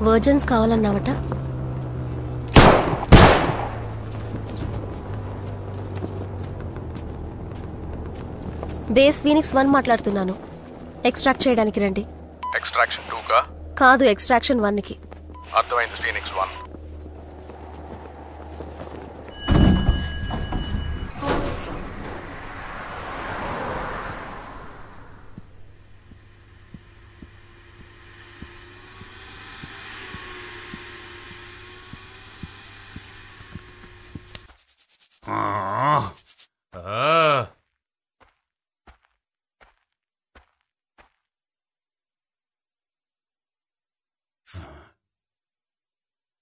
Versions కావాలన్నావట. Base Phoenix 1 మాట్లాడుతున్నాను. Extract చేయడానికి రండి. ఎక్స్ట్రాక్షన్ 2 కా? కాదు, ఎక్స్ట్రాక్షన్ 1కి. అర్థమైంది. ఫీనిక్స్ 1.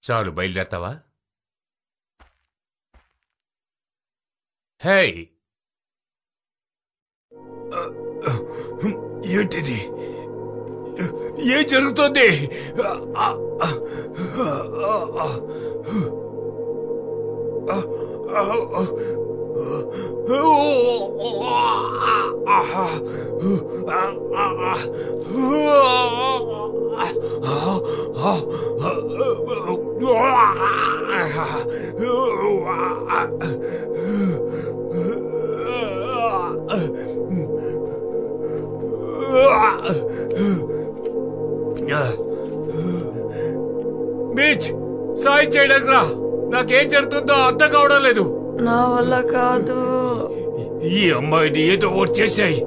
చాలు, బయలుదేరతావా? హే, ఏంటిది? ఏం జరుగుతోంది? బీచ్ సాయం చేయడానికి రా. నాకేం జరుగుతుందో అర్థం కావడం లేదు. నా వల్ల కాదు. ఈ అమ్మాయిని ఏదో ఒకటి చేశాయి.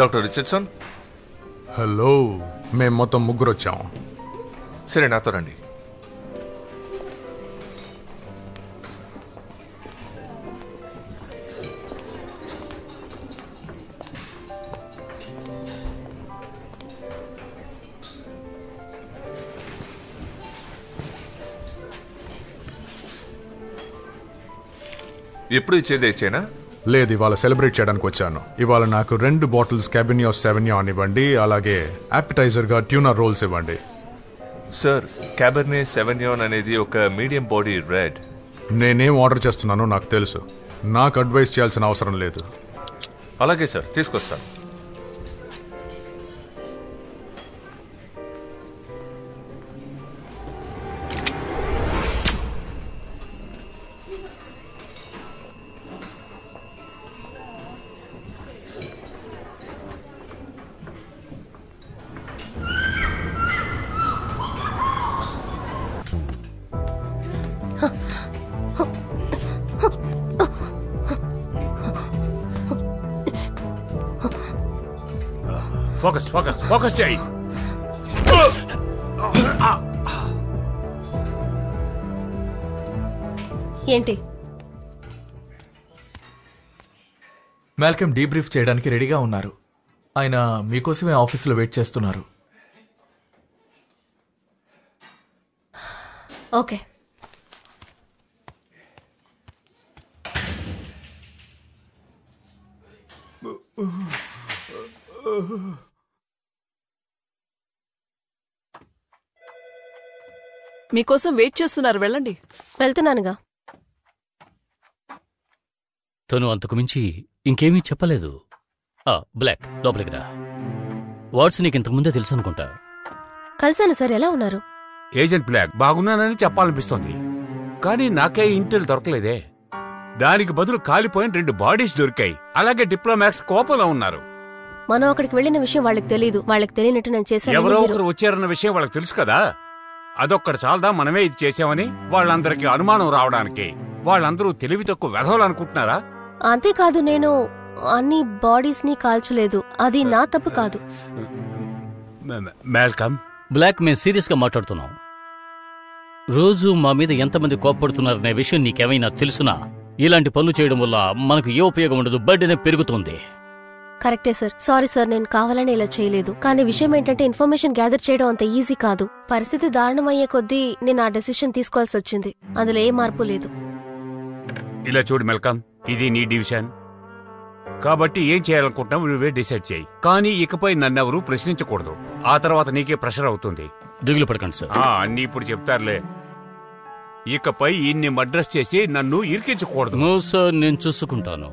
Doctor Richardson. హలో, మేము మొత్తం 3 వచ్చాం. సరే, నాతో రండి. ఎప్పుడు ఇచ్చేదే ఇచ్చేనా? లేదు, ఇవాళ సెలబ్రేట్ చేయడానికి వచ్చాను. ఇవాళ నాకు 2 బాటిల్స్ క్యాబినియో సెవెన్యాన్ ఇవ్వండి, అలాగే యాపిటైజర్గా ట్యూనా రోల్స్ ఇవ్వండి. సార్, క్యాబర్నే సెవెన్యాన్ అనేది ఒక మీడియం బాడీ రెడ్. నేనేం ఆర్డర్ చేస్తున్నానో నాకు తెలుసు. నాకు అడ్వైస్ చేయాల్సిన అవసరం లేదు. అలాగే సార్, తీసుకొస్తాను. ఫోకస్ ఫోకస్ ఫోకస్ చేయి. ఏంటి? మాల్కమ్ డీబ్రీఫ్ చేయడానికి రెడీగా ఉన్నారు. ఆయన మీకోసమే ఆఫీసులో వెయిట్ చేస్తున్నారు. ఓకే. మీకోసం వెయిట్ చేస్తున్నారు, వెళ్ళండి. వెళ్తున్నానుగా. తను అంతకు మించి ఇంకేమీ చెప్పలేదు. బ్లాక్, లోపలికి రా. వాట్స్ నీకు ఇంతకుముందే తెలుసు అనుకుంటా. కలిశాను సార్. ఎలా ఉన్నారు? ఏజెంట్ బ్లాక్, బాగున్నానని చెప్పాలనిపిస్తోంది, కానీ నాకే ఇంటెల్ దొరకలేదే. దానికి బదులు కాలిపోయిన 2 బాడీస్ దొరికాయి. అలాగే డిప్లొమాట్స్ కోపంలో ఉన్నారు. మనం అక్కడికి వెళ్లిన విషయం వాళ్ళకి తెలీదు. వాళ్ళకి తెలియనట్టు నేను చేశాను. ఎవరో ఒకరు వచ్చారన్న విషయం వాళ్ళకి తెలుసు కదా. అదొక్కటి చాలదా మనమే ఇది చేసామని వాళ్ళందరికీ అనుమానం రావడానికి? వాళ్ళందరూ తెలివి తక్కువ వెధవలు అనుకుంటున్నారా? అంతేకాదు, నేను అన్ని బాడీస్ ని కాల్చలేదు. అది నా తప్పు కాదు. మాల్కమ్, బ్లాక్, మేము సీరియస్గా మాట్లాడుతున్నాం. రోజు మా మీద ఎంతమంది కోప్పడుతున్నారనే విషయం నీకేమైనా తెలుసునా? ఇలాంటి పనులు చేయడం వల్ల మనకు ఏ ఉపయోగం ఉండదు, బర్డెనే పెరుగుతుంది. కరెక్టే సార్. సారీ సార్, నేను కావాలని ఇలా చేయలేదు. కానీ విషయం ఏంటంటే ఇన్ఫర్మేషన్ గ్యాదర్ చేయడం అంత ఈజీ కాదు. పరిస్థితి దారుణమయ్యే కొద్దీ నేను ఆ డెసిషన్ తీసుకోవాల్సి వచ్చింది. అందులో ఏ మార్పు లేదు. ఇలా చూడు మెల్కమ్, ఇది నీ డివిజన్ కాబట్టి ఏం చేయాలనుకుంటున్నావు నువ్వే డిసైడ్ చేయి. కానీ ఇకపై నన్నెవరూ ప్రశ్నించకూడదు. ఆ తర్వాత నీకే ప్రెషర్ అవుతుంది. దిగులు పడకండి సార్. అన్నీ ఇప్పుడు చెప్తారులే. ఇకపై ఇన్ని మడ్రస్ చేసి నన్ను ఇరికించకూడదు. నో సార్, నేను చూసుకుంటాను.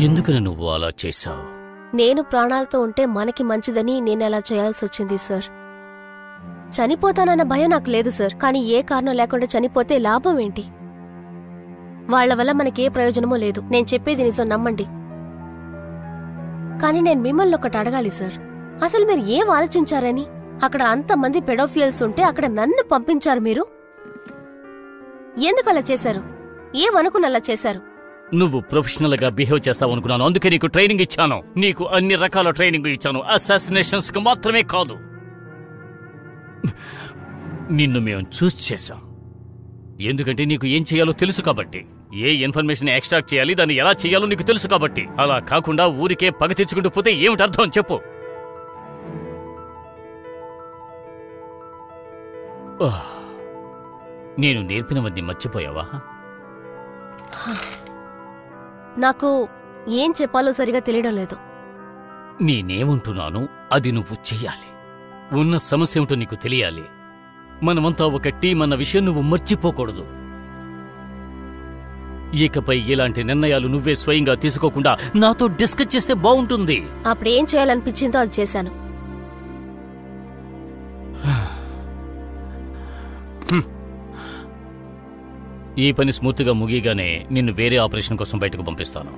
ఎందుకని నువ్వు అలా చేశావు? నేను ప్రాణాలతో ఉంటే మనకి మంచిదని నేను అలా చేయాల్సి వచ్చింది సార్. చనిపోతానన్న భయం నాకు లేదు సార్. కానీ ఏ కారణం లేకుండా చనిపోతే లాభం ఏంటి? వాళ్ల వల్ల మనకే ప్రయోజనమూ లేదు. నేను చెప్పేది నిజం, నమ్మండి. కానీ నేను మిమ్మల్ని ఒకటి అడగాలి సార్. అసలు మీరు ఏం ఆలోచించారని? అక్కడ అంతమంది పెడోఫియల్స్ ఉంటే అక్కడ నన్ను పంపించారు మీరు. ఎందుకు అలా చేశారు? ఏమనుకున్నలా చేశారు? నువ్వు ప్రొఫెషనల్ గా బిహేవ్ చేస్తావు అనుకున్నాను. అందుకే నీకు ట్రైనింగ్ ఇచ్చాను. నీకు అన్ని రకాల ట్రైనింగ్ ఇచ్చాను, అసాసినేషన్స్ కి మాత్రమే కాదు. నిన్ను మేము చూస్ చేశాం. ఎందుకంటే నీకు ఏం చేయాలో తెలుసు కాబట్టి. ఏ ఇన్ఫర్మేషన్ ఎక్స్ట్రాక్ట్ చేయాలి, దాన్ని ఎలా చేయాలో నీకు తెలుసు కాబట్టి. అలా కాకుండా ఊరికే పగ తెచ్చుకుంటూ పోతే ఏమిటి అర్థం చెప్పు? నేను నేర్పినవన్నీ మర్చిపోయావా? నాకు ఏం చెప్పాలో సరిగా తెలియడం లేదు. నేనేమంటున్నాను అది నువ్వు చెయ్యాలి. ఉన్న సమస్య ఏమిటో నీకు తెలియాలి. మనమంతా ఒక టీం అన్న విషయం నువ్వు మర్చిపోకూడదు. ఇకపై ఇలాంటి నిర్ణయాలు నువ్వే స్వయంగా తీసుకోకుండా నాతో డిస్కస్ చేస్తే బాగుంటుంది. అప్పుడేం చేయాలనిపించిందో అది చేశాను. ఈ పని స్మూత్గా ముగియగానే నిన్ను వేరే ఆపరేషన్ కోసం బయటకు పంపిస్తాను.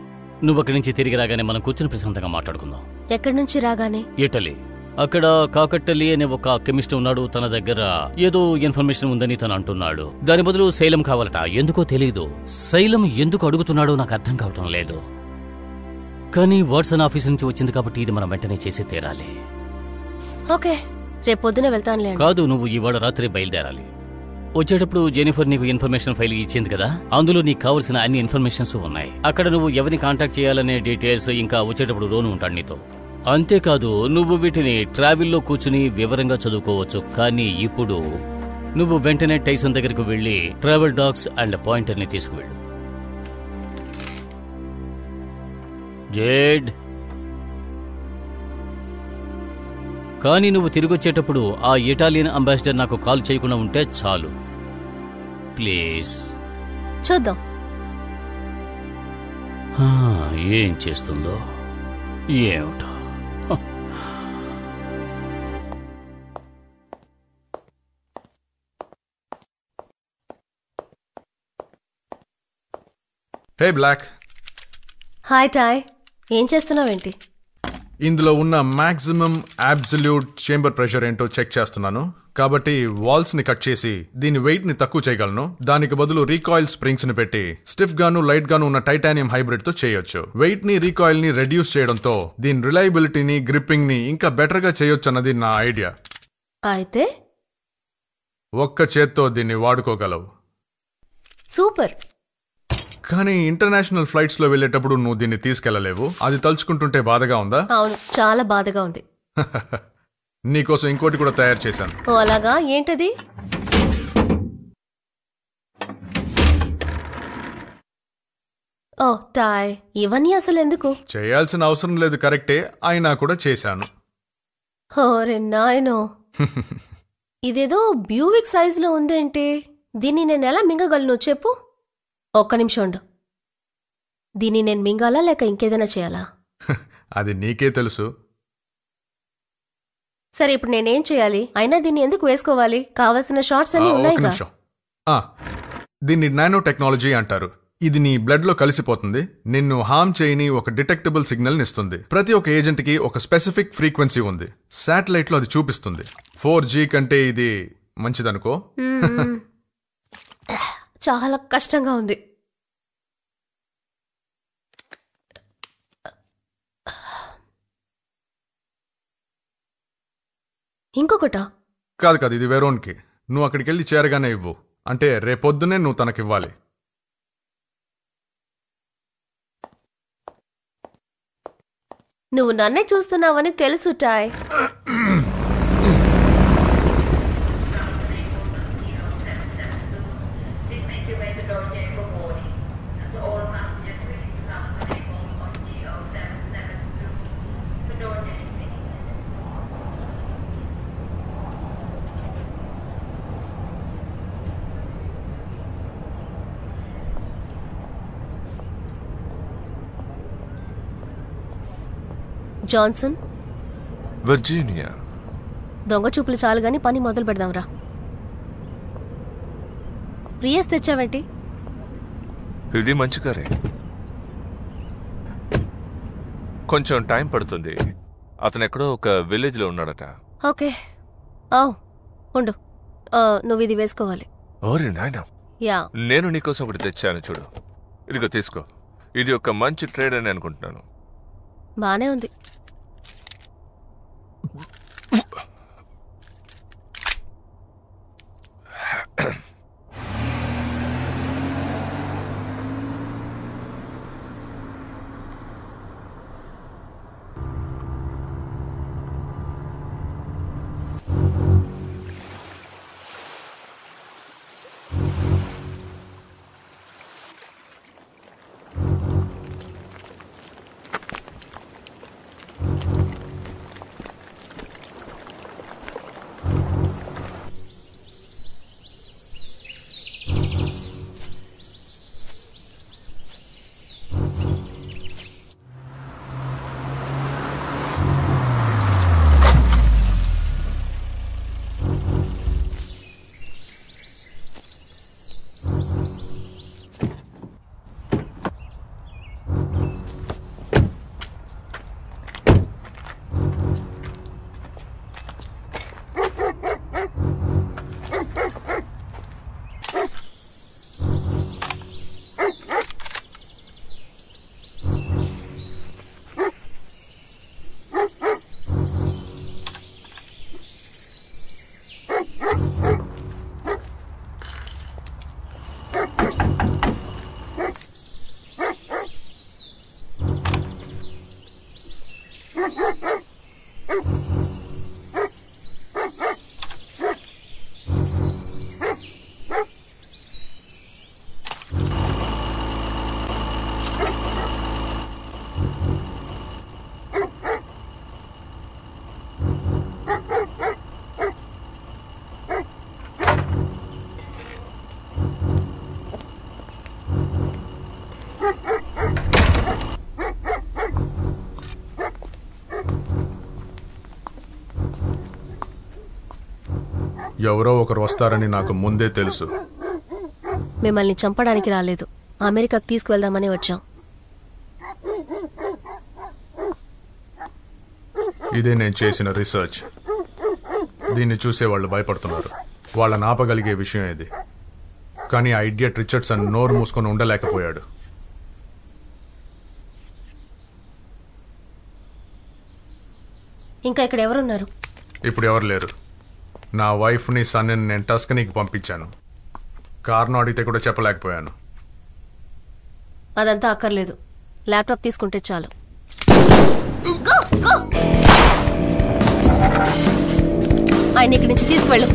నువ్వు అక్కడి నుంచి తిరిగి రాగానే మనం కూర్చుని ప్రశాంతంగా మాట్లాడుకుందాం. ఎక్కడి నుంచి రాగానే? ఇటలీ. అక్కడ కాకట్టలి అనే ఒక కెమిస్ట్ ఉన్నాడు. తన దగ్గర ఏదో ఇన్ఫర్మేషన్ ఉందని తను అంటున్నాడు. దాని బదులు శైలం కావాలట. ఎందుకో తెలీదు. శైలం ఎందుకు అడుగుతున్నాడో నాకు అర్థం కావటం లేదు. కానీ వాట్సన్ ఆఫీస్ నుంచి వచ్చింది కాబట్టి ఇది మనం వెంటనే చేసి తీరాలి. ఓకే, రేపొద్దునే వెళ్తానులే. కాదు, నువ్వు ఇవాళ రాత్రి బయలుదేరాలి. వచ్చేటప్పుడు జెనిఫర్ నీకు ఇన్ఫర్మేషన్ ఫైల్ ఇచ్చింది కదా, అందులో నీకు కావలసిన అన్ని ఇన్ఫర్మేషన్స్ ఉన్నాయి. అక్కడ నువ్వు ఎవరిని కాంటాక్ట్ చేయాలనే డీటెయిల్స్, ఇంకా వచ్చేటప్పుడు రోను ఉంటాడు నీతో. అంతేకాదు, నువ్వు వీటిని ట్రావెల్లో కూర్చుని వివరంగా చదువుకోవచ్చు. కానీ ఇప్పుడు నువ్వు వెంటనే టైసన్ దగ్గరకు వెళ్లి ట్రావెల్ డాగ్స్ అండ్ పాయింటర్ని తీసుకువెళ్ళు. జేడ్, కానీ నువ్వు తిరిగొచ్చేటప్పుడు ఆ ఇటాలియన్ అంబాసిడర్ నాకు కాల్ చేయకుండా ఉంటే చాలు ప్లీజ్. చూద్దాం ఏం చేస్తుందో ఏమిటో. హే బ్లాక్. హాయ్ టాయ్, ఏం చేస్తున్నావేంటి? ఇందులో ఉన్న మాక్సిమం అబ్సల్యూట్ చేంబర్ ప్రెషర్ ఏంటో చెక్ చేస్తున్నాను. కాబట్టి వాల్స్ ని కట్ చేసి దీని వెయిట్ ని తక్కువ చేయగలను. దానికి బదులు రీకాయిల్ స్ప్రింగ్స్ ని పెట్టి స్టిఫ్ గాను లైట్ గాను ఉన్న టైటానియం హైబ్రిడ్ తో చేయొచ్చు. వెయిట్ ని రీకాయిల్ ని రెడ్యూస్ చేయడంతో దీని రిలయబిలిటీని గ్రిప్పింగ్ ని ఇంకా బెటర్ గా చేయొచ్చు అన్నది నా ఐడియా. అయితే ఒక్క చేత్తో దీన్ని వాడుకోగలవు. సూపర్. కానీ ఇంటర్నేషనల్ ఫ్లైట్స్ లో వెళ్ళేటప్పుడు నువ్వు దీన్ని తీసుకెళ్లలేవు. అది తలుచుకుంటుంటే బాధగా ఉందా? అవును, చాలా బాధగా ఉంది. నీకోసం ఇంకోటి కూడా తయారు చేశాను. ఓ అలాగా, ఏంటది? ఓ టాయ్, ఇవన్నీ అసలు ఎందుకు? చేయాల్సిన అవసరం లేదు, కరెక్టే, అయినా కూడా చేశాను. ఓరే నాయనో, ఇదేదో బ్యూవిక్ సైజులో ఉందేంటి? దీన్ని నేను ఎలా మింగగలను చెప్పు? ఒక్క నిమిషం ఉండు. దీన్ని నేను మింగాలా లేక ఇంకేదైనా చేయాలా? అది నీకే తెలుసు. సరే, ఇప్పుడు నేనేం చేయాలి? అయినా దీన్ని ఎందుకు వేసుకోవాలి? కావలసిన షార్ట్స్ అన్ని ఒక ఉన్నాయిగా. నిమిషం. దీన్ని నానో టెక్నాలజీ అంటారు. ఇది నీ బ్లడ్ లో కలిసిపోతుంది, నిన్ను హార్మ్ చేయని ఒక డిటెక్టబుల్ సిగ్నల్ ఇస్తుంది. ప్రతి ఒక్క ఏజెంట్ కి ఒక స్పెసిఫిక్ ఫ్రీక్వెన్సీ ఉంది. శాటిలైట్ లో అది చూపిస్తుంది. 4G కంటే ఇది మంచిదనుకో. చాలా కష్టంగా ఉంది. ఇంకొకటా? కాదు, ఇది వెరోన్కి. నువ్వు అక్కడికి వెళ్ళి చేరగానే ఇవ్వు. అంటే రేపొద్దునే నువ్వు తనకివ్వాలి. నువ్వు నన్నే చూస్తున్నావని తెలుసు టాయ్. Johnson, Virginia. దొంగ చూపులు చాలు గాని పని మొదలు పెడదాంరా. ప్రియస్ తెచ్చావేంటి? ఇది మంచి కారే, కొంచెం టైం పడుతుంది. అతను ఎక్కడో ఒక విలేజ్ లో ఉన్నాడట. ఓకే, ఉండు. నువ్వు ఇది వేసుకోవాలి. ఓరే నాయనా, యా, నేను నీకోసం ఒకటి తెచ్చాను చూడు. ఇదిగో తీసుకో. ఇది ఒక మంచి ట్రేడ్ అని అనుకుంటున్నాను. బానే ఉంది. ఎవరో ఒకరు వస్తారని నాకు ముందే తెలుసు. మిమ్మల్ని చంపడానికి రాలేదు, అమెరికాకు తీసుకువెళ్దామని వచ్చాం. ఇదే నేను చేసిన రీసెర్చ్. దీన్ని చూసే వాళ్ళు భయపడుతున్నారు. వాళ్ళని ఆపగలిగే విషయం ఇది. కానీ ఆ ఇడియట్ రిచర్డ్సన్ నోరు మూసుకొని ఉండలేకపోయాడు. ఇంకా ఇక్కడ ఎవరున్నారు? ఇప్పుడు ఎవరు లేరు. నా వైఫ్ని సన్ని నేను టస్కనీకి పంపించాను. కారణం అడిగితే కూడా చెప్పలేకపోయాను. అదంతా అక్కర్లేదు, ల్యాప్టాప్ తీసుకుంటే చాలు. ఆయన ఇక్కడి నుంచి తీసుకువెళ్ళు.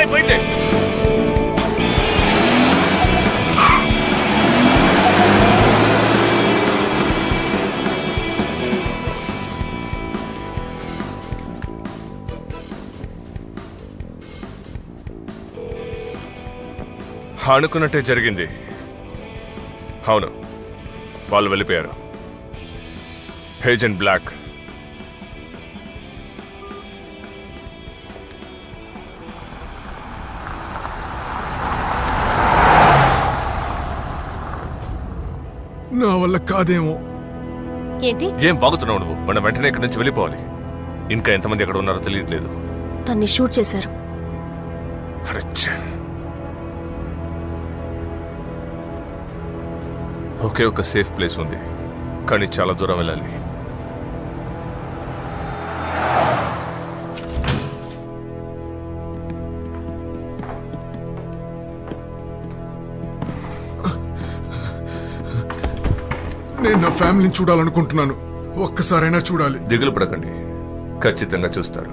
అయిపోయింది. అనుకున్నట్టే జరిగింది. అవును, వాళ్ళు వెళ్ళిపోయారు. ఏజెంట్ బ్లాక్ నా వల్ల కాదేమో. ఏంటి? ఏం బాగుతున్నావు నువ్వు? మనం వెంటనే ఇక్కడి నుంచి వెళ్ళిపోవాలి. ఇంకా ఎంతమంది ఎక్కడ ఉన్నారో తెలియట్లేదు. తన్ని షూట్ చేశారు. అరే ఛే. ఒకే ఒక సేఫ్ ప్లేస్ ఉంది, కానీ చాలా దూరం వెళ్ళాలి. నేను నా ఫ్యామిలీని చూడాలనుకుంటున్నాను. ఒక్కసారైనా చూడాలి. దిగులు పడకండి, ఖచ్చితంగా చూస్తారు.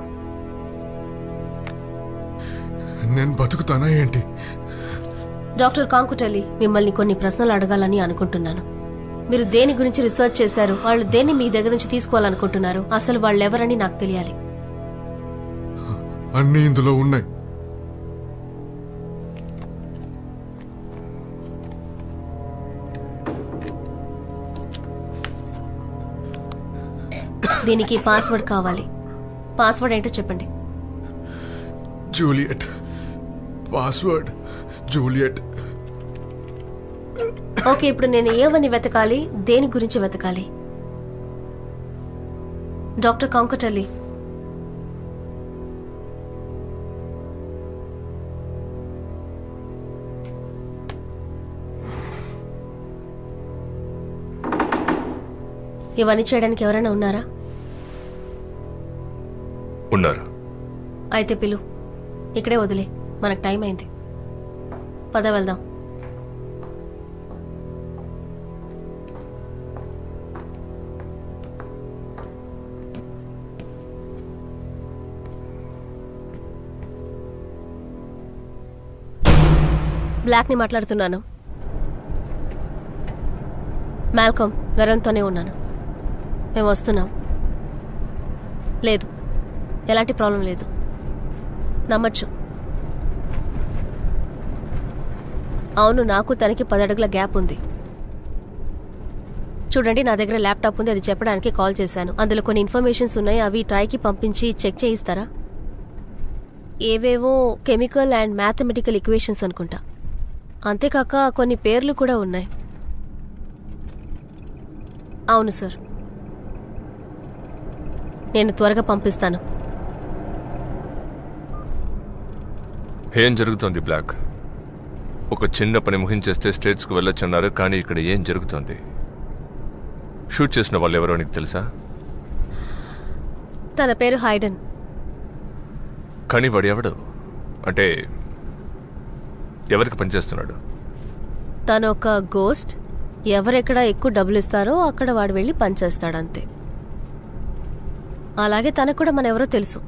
నేను బతుకుతానా ఏంటి? డాక్టర్ కాంకుటెల్లి, మిమ్మల్ని కొన్ని ప్రశ్నలు అడగాలని అనుకుంటున్నాను. మీరు దేని గురించి రీసెర్చ్ చేశారు? వాళ్ళు దేన్ని మీ దగ్గర నుంచి తీసుకోవాలనుకుంటున్నారు? అసలు వాళ్ళెవరని నాకు తెలియాలి. అన్నీ ఇందులో ఉన్నాయి. దీనికి పాస్వర్డ్ కావాలి. పాస్వర్డ్ ఏంటో చెప్పండి. జూలియట్. Password Juliet. ఓకే, ఇప్పుడు నేను ఏవని వెతకాలి? దేని గురించి వెతకాలి? డాక్టర్ కాంకుటెల్లి, ఇవన్నీ చేయడానికి ఎవరైనా ఉన్నారా? ఉన్నారు. అయితే పిలు, ఇక్కడే వదిలే, మనకు టైం అయింది. పద వెళ్దాం. బ్లాక్ని మాట్లాడుతున్నాను. మాల్కమ్, వెరన్తోనే ఉన్నాను. మేము వస్తున్నాం. లేదు, ఎలాంటి ప్రాబ్లం లేదు. నమ్మచ్చు. అవును, నాకు తనకి 10 అడుగుల గ్యాప్ ఉంది. చూడండి, నా దగ్గర ల్యాప్టాప్ ఉంది. అది చెప్పడానికి కాల్ చేశాను. అందులో కొన్ని ఇన్ఫర్మేషన్స్ ఉన్నాయి. అవి ట్రైకి పంపించి చెక్ చేయిస్తారా? ఏవేవో కెమికల్ అండ్ మ్యాథమెటికల్ ఈక్వేషన్స్ అనుకుంటా. అంతేకాక కొన్ని పేర్లు కూడా ఉన్నాయి. అవును సార్, నేను త్వరగా పంపిస్తాను. ఏం జరుగుతోంది బ్లాక్? ఒక చిన్న పని ముగించేస్తే స్టేట్స్కు వెళ్ళొచ్చన్నారు, కానీ ఇక్కడ ఏం జరుగుతోంది? షూట్ చేసిన వాళ్ళు ఎవరో నీకు తెలుసా? తన పేరు హైడెన్. కానీ వాడు ఎవడు? అంటే ఎవరికి పనిచేస్తున్నాడు? తను ఒక గోస్ట్. ఎవరెక్కడ ఎక్కువ డబ్బులు ఇస్తారో అక్కడ వాడు వెళ్ళి పనిచేస్తాడంతే. అలాగే తనకు కూడా మన ఎవరో తెలుసు.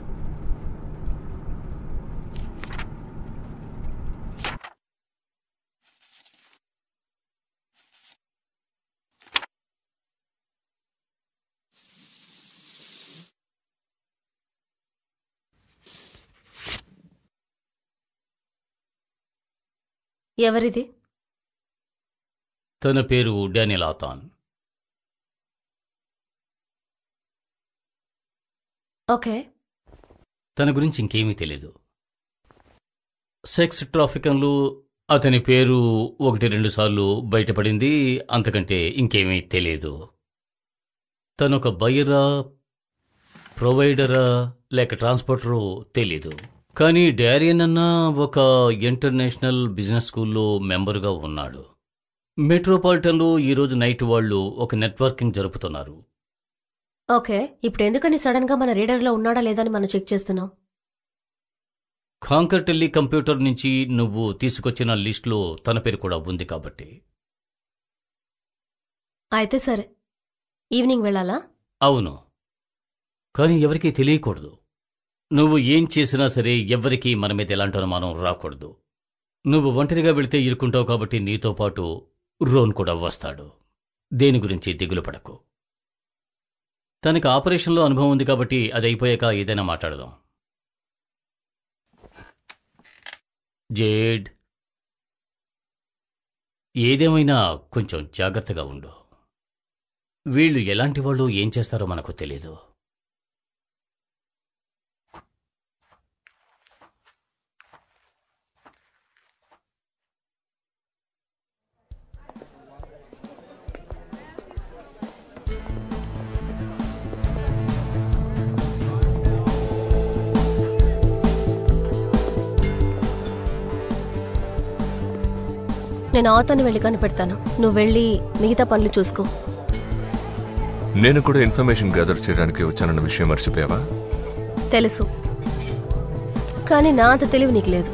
ఎవరిది? తన పేరు డానియల్ ఆథాన్. ఓకే. తన గురించి ఇంకేమీ తెలీదు. సెక్స్ ట్రాఫికంలో అతని పేరు 1-2 సార్లు బయటపడింది. అంతకంటే ఇంకేమీ తెలియదు. తనొక బయ్యరా, ప్రొవైడరా లేక ట్రాన్స్పోర్టరో తెలీదు. కానీ డారియన్ అన్న ఒక ఇంటర్నేషనల్ బిజినెస్ స్కూల్లో మెంబర్గా ఉన్నాడు. మెట్రోపాలిటన్లో ఈరోజు నైట్ వాళ్ళు ఒక నెట్వర్కింగ్ జరుపుతున్నారు. ఓకే, ఇప్పుడు ఎందుకని సడన్ గా మన రీడర్లో ఉన్నాడా లేదా అని మనం చెక్ చేస్తున్నాం. కాంకర్టెల్లి కంప్యూటర్ నుంచి నువ్వు తీసుకొచ్చిన లిస్టులో తన పేరు కూడా ఉంది కాబట్టి. అయితే సరే, ఈవినింగ్ వెళ్ళాలా? అవును, కానీ ఎవరికీ తెలియకూడదు. నువ్వు ఏం చేసినా సరే ఎవ్వరికీ మన మీద ఎలాంటి అనుమానం రాకూడదు. నువ్వు ఒంటరిగా వెళితే ఇరుక్కుంటావు కాబట్టి నీతో పాటు రోన్ కూడా వస్తాడు. దేని గురించి దిగులు పడకు. తనకి ఆపరేషన్లో అనుభవం ఉంది కాబట్టి అది అయిపోయాక ఏదైనా మాట్లాడదాం. జేడ్, ఏదేమైనా కొంచెం జాగ్రత్తగా ఉండు. వీళ్ళు ఎలాంటి వాళ్ళు ఏం చేస్తారో మనకు తెలీదు. నేను ఆతోని వెళ్ళి కనిపెడతాను. నువ్వు వెళ్ళి మిగతా పనులు చూసుకో. నేను కూడా ఇన్ఫర్మేషన్ గ్యాదర్ చేయడానికి వచ్చానన్న విషయం మర్చిపోయావా? తెలుసు, కానీ నా అంత తెలివి నీకు లేదు.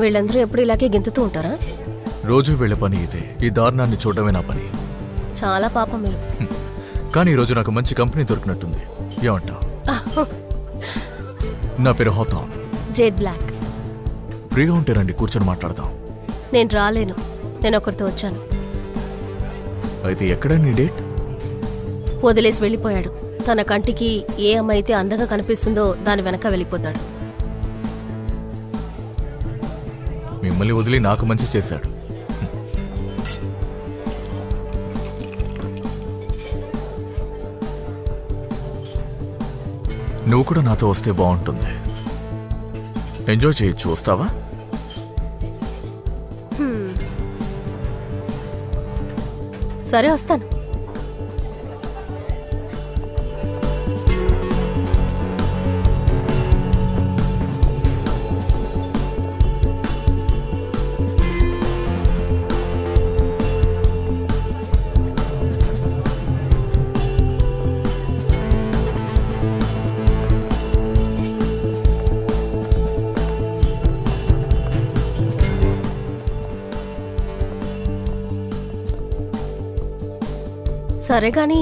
వీళ్ళందరూ ఎప్పుడు ఇలాగే గెంతుతూ ఉంటారా? రోజు వెళ్ళే పని ఇదే. ఈ దారుణాన్ని చూడడమే నా పని. చాలా పాపం మీరు. కానీ ఈరోజు నాకు మంచి కంపెనీ దొరికినట్టుంది. ఏమంటావు? నా పేరు హౌతాన్. Jade black. ఫ్రీగా ఉంటే రండి, కూర్చొని మాట్లాడదాం. నేను రాలేను, నేను ఒకరితో వచ్చాను. అయితే ఎక్కడ నీ డేట్? వదిలేసి వెళ్ళిపోయాడు. తన కంటికి ఏ అమ్మాయి అయితే అందంగా కనిపిస్తుందో దాని వెనక వెళ్ళిపోతాడు. మిమ్మల్ని వదిలి నాకు మంచి చేశాడు. నువ్వు కూడా నాతో వస్తే బాగుంటుంది. ఎంజాయ్ చేయొచ్చు. వస్తావా? సరే, వస్తాను. సరే గాని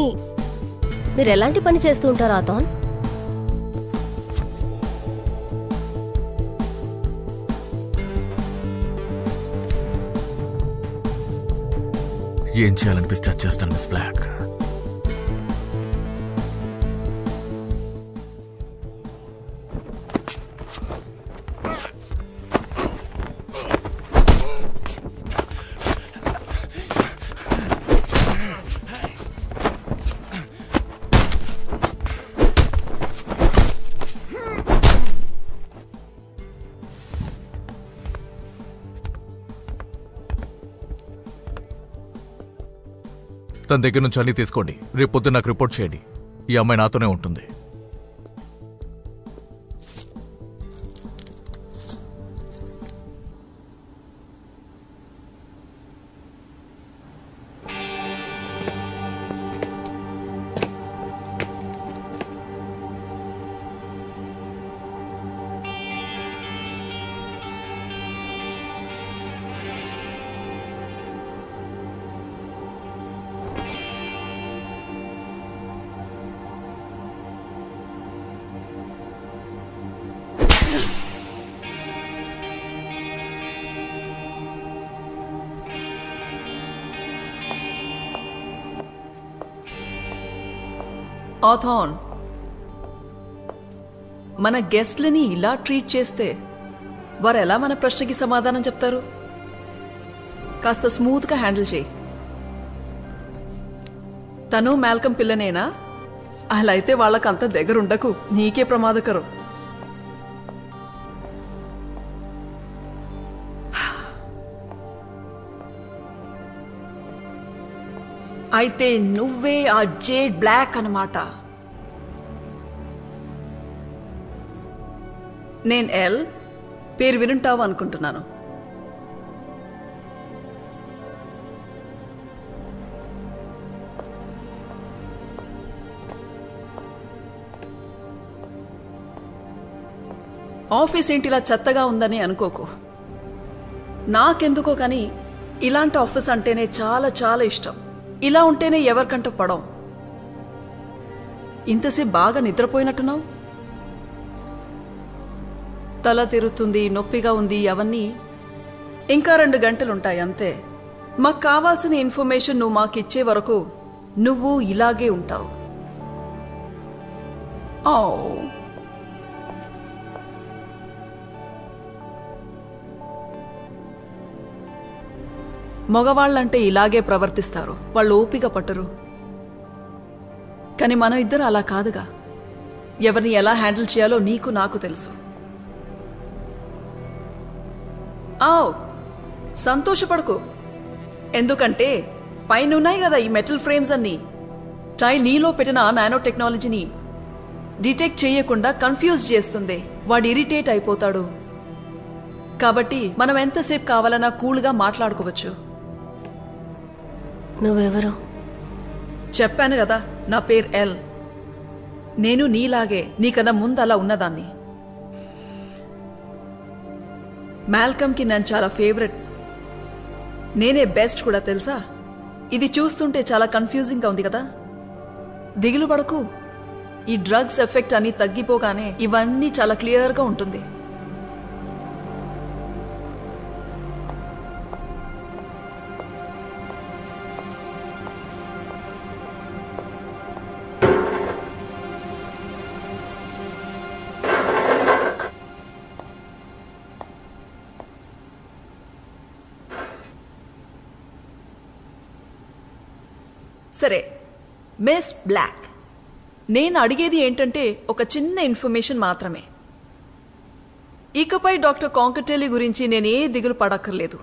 మీరు ఎలాంటి పని చేస్తూ ఉంటారు ఆతోన్? ఏం చేయాలనిపిస్తే అది చేస్తాను మిస్ బ్లాక్. తన దగ్గర నుంచి అన్ని తీసుకోండి. రేపు పొద్దున్న నాకు రిపోర్ట్ చేయండి. ఈ అమ్మాయి నాతోనే ఉంటుంది. ఆథాన్, మన గెస్ట్లని ఇలా ట్రీట్ చేస్తే వారు ఎలా మన ప్రశ్నకి సమాధానం చెప్తారు? కాస్త స్మూత్గా హ్యాండిల్ చేయి. తను మ్యాల్కమ్ పిల్లనేనా? అలా అయితే వాళ్ళకంత దగ్గరుండకు, నీకే ప్రమాదకరం. అయితే నువ్వే ఆ జేడ్ బ్లాక్ అన్నమాట. నేను ఎల్, పేరు వినుంటావు అనుకుంటున్నాను. ఆఫీస్ ఏంటి ఇలా చెత్తగా ఉందని అనుకోకు. నాకెందుకో కానీ ఇలాంటి ఆఫీస్ అంటేనే చాలా చాలా ఇష్టం. ఇలా ఉంటేనే ఎవరికంట పడం. ఇంతసేపు బాగా నిద్రపోయినట్టున్నావు. తల తిరుగుతుంది, నొప్పిగా ఉంది, అవన్నీ ఇంకా 2 గంటలుంటాయి అంతే. మాకు కావాల్సిన ఇన్ఫర్మేషన్ నువ్వు మాకిచ్చే వరకు నువ్వు ఇలాగే ఉంటావు. ఓ మగవాళ్ళంటే ఇలాగే ప్రవర్తిస్తారు. వాళ్ళు ఓపిక పట్టరు. కానీ మనం ఇద్దరు అలా కాదుగా. ఎవరిని ఎలా హ్యాండిల్ చేయాలో నీకు నాకు తెలుసు. సంతోషపడకు. ఎందుకంటే పైన ఉన్నాయి కదా ఈ మెటల్ ఫ్రేమ్స్ అన్నీ. టైల్ నీలో పెట్టిన నానో టెక్నాలజీని డిటెక్ట్ చేయకుండా కన్ఫ్యూజ్ చేస్తుంది. వాడు ఇరిటేట్ అయిపోతాడు. కాబట్టి మనం ఎంతసేపు కావాలన్నా కూల్గా మాట్లాడుకోవచ్చు. నువ్వెవరో చెప్పాను కదా, నా పేరు ఎల్. నేను నీలాగే నీకన్నా ముందు అలా ఉన్నదాన్ని. మాల్కమ్కి నేను చాలా ఫేవరెట్. నేనే బెస్ట్ కూడా తెలుసా. ఇది చూస్తుంటే చాలా కన్ఫ్యూజింగ్గా ఉంది కదా. దిగులు పడకు. ఈ డ్రగ్స్ ఎఫెక్ట్ అని తగ్గిపోగానే ఇవన్నీ చాలా క్లియర్గా ఉంటుంది. సరే మిస్ బ్లాక్, నేను అడిగేది ఏంటంటే ఒక చిన్న ఇన్ఫర్మేషన్ మాత్రమే. ఇకపై డాక్టర్ కాంకటెల్లి గురించి నేనే దిగులు పడక్కర్లేదు.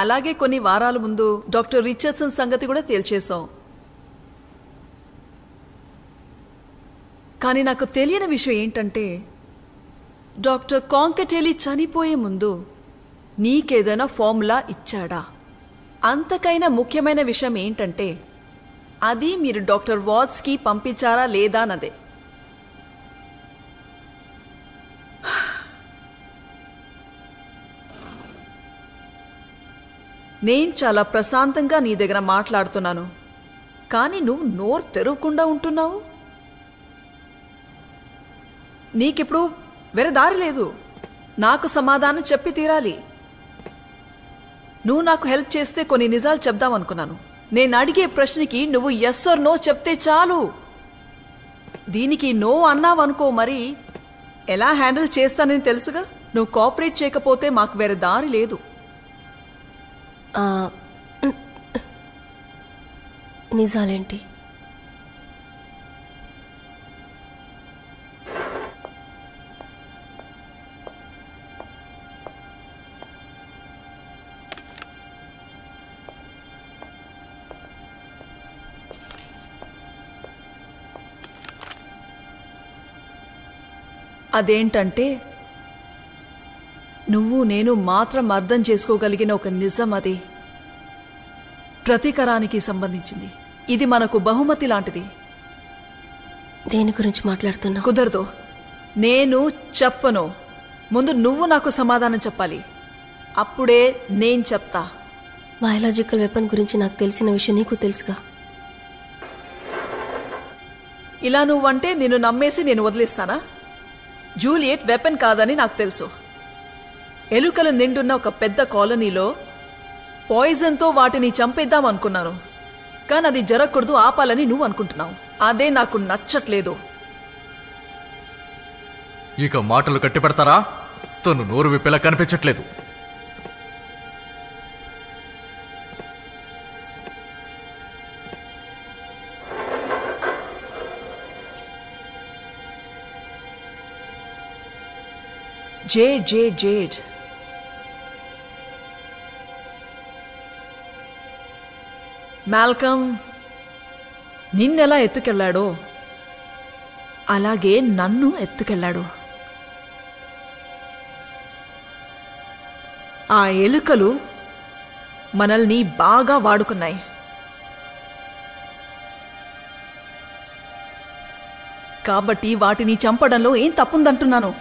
అలాగే కొన్ని వారాల ముందు డాక్టర్ రిచర్డ్సన్ సంగతి కూడా తేల్చేశాం. కానీ నాకు తెలియని విషయం ఏంటంటే డాక్టర్ కాంకటెల్లి చనిపోయే ముందు నీకేదైనా ఫార్ములా ఇచ్చాడా? అంతకైనా ముఖ్యమైన విషయం ఏంటంటే అది మీరు డాక్టర్ వాట్స్కి పంపించారా లేదా అన్నదే. నేను చాలా ప్రశాంతంగా నీ దగ్గర మాట్లాడుతున్నాను, కానీ నువ్వు నోరు తెరవకుండా ఉంటున్నావు. నీకిప్పుడు వేరే దారి లేదు. నాకు సమాధానం చెప్పి తీరాలి. నువ్వు నాకు హెల్ప్ చేస్తే కొన్ని నిజాలు చెప్దామనుకున్నాను. నేను అడిగే ప్రశ్నకి నువ్వు ఎస్ ఆర్ నో చెప్తే చాలు. దీనికి నో అన్నావనుకో మరి ఎలా హ్యాండిల్ చేస్తానని తెలుసుగా. నువ్వు కోఆపరేట్ చేయకపోతే మాకు వేరే దారి లేదు. నిజాలేంటి? అదేంటంటే నువ్వు నేను మాత్రం అర్థం చేసుకోగలిగిన ఒక నిజం. అది ప్రతీకారానికి సంబంధించింది. ఇది మనకు బహుమతి లాంటిది. దేని గురించి మాట్లాడుతున్నావు? కుదరదు. నేను చెప్పను. ముందు నువ్వు నాకు సమాధానం చెప్పాలి. అప్పుడే నేను చెప్తా. బయాలజికల్ వెపన్ గురించి నాకు తెలిసిన విషయం నీకు తెలుసుగా. ఇలా నువ్వంటే నిన్ను నమ్మేసి నేను వదిలేస్తానా? జూలియట్ వెపన్ కాదని నాకు తెలుసు. ఎలుకలు నిండున్న ఒక పెద్ద కాలనీలో పాయిజన్తో వాటిని చంపేద్దాం అనుకున్నాను. కానీ అది జరగకూడదు, ఆపాలని నువ్వు అనుకుంటున్నావు. అదే నాకు నచ్చట్లేదు. ఇక మాటలు కట్టి పెడతారా? తను నోరు విప్పేలా కనిపించట్లేదు. జేడ్ మాల్కమ్ నిన్నెలా ఎత్తుకెళ్ళాడో అలాగే నన్ను ఎత్తుకెళ్ళాడు. ఆ ఎలుకలు మనల్ని బాగా వాడుకున్నాయి. కాబట్టి వాటిని చంపడంలో ఏం తప్పుందంటున్నాను.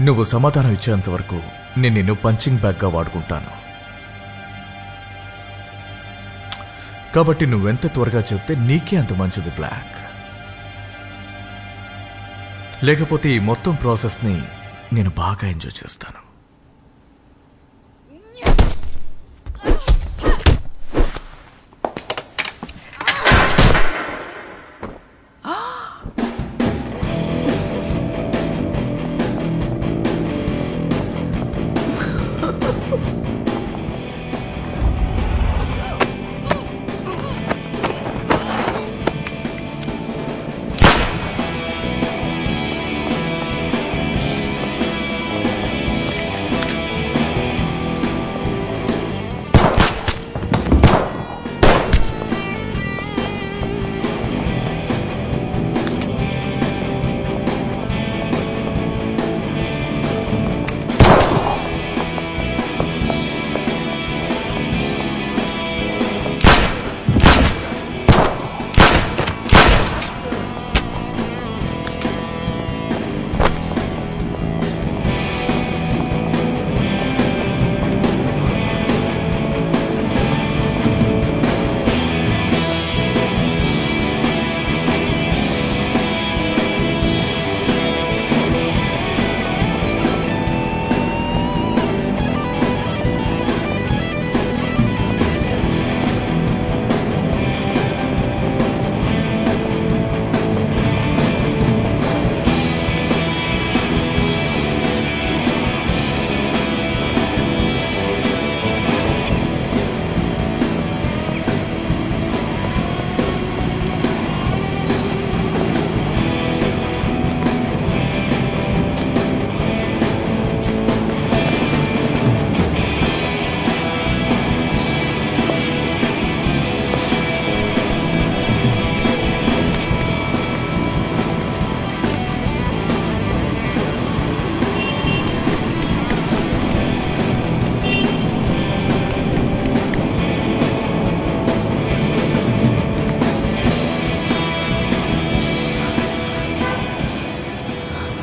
నువ్వు సమాధానం ఇచ్చేంత వరకు నేను నిన్ను పంచింగ్ బ్యాగ్గా వాడుకుంటాను. కాబట్టి నువ్వెంత త్వరగా చెప్తే నీకే అంత మంచిది బ్లాక్. లేకపోతే ఈ మొత్తం ప్రాసెస్ని నేను బాగా ఎంజాయ్ చేస్తాను.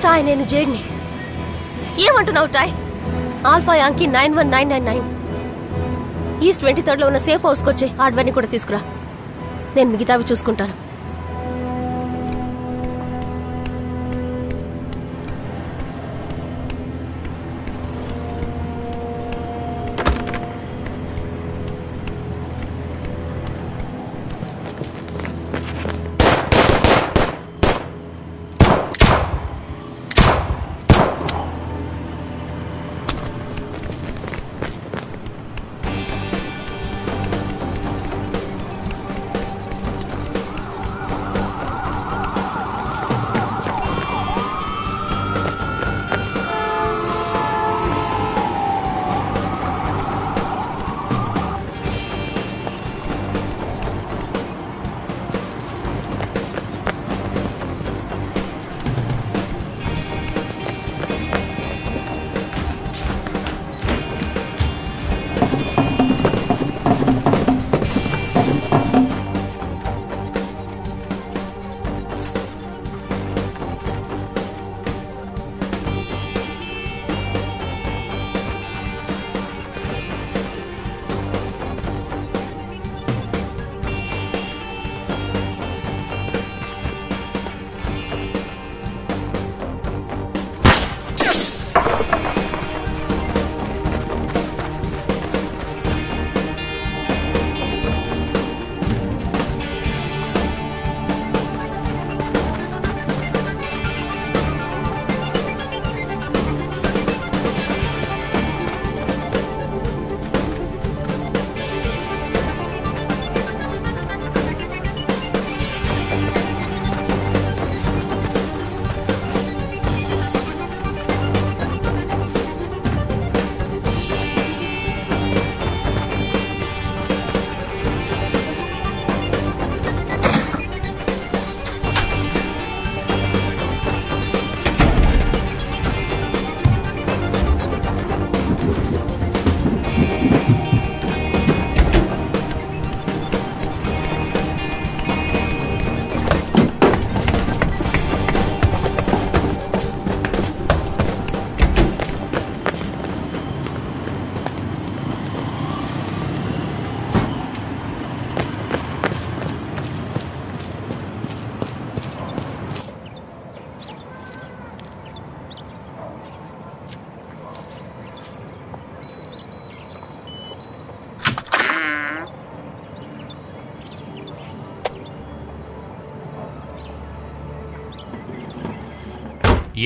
టాయ్, నేను జేడ్ని. ఏమంటున్నావు టాయ్? ఆల్ఫా యాంకి 91999 ఈస్ట్ 23rd లో ఉన్న సేఫ్ హౌస్కి వచ్చే హార్డ్వేర్ని కూడా తీసుకురా. నేను మిగతావి చూసుకుంటాను.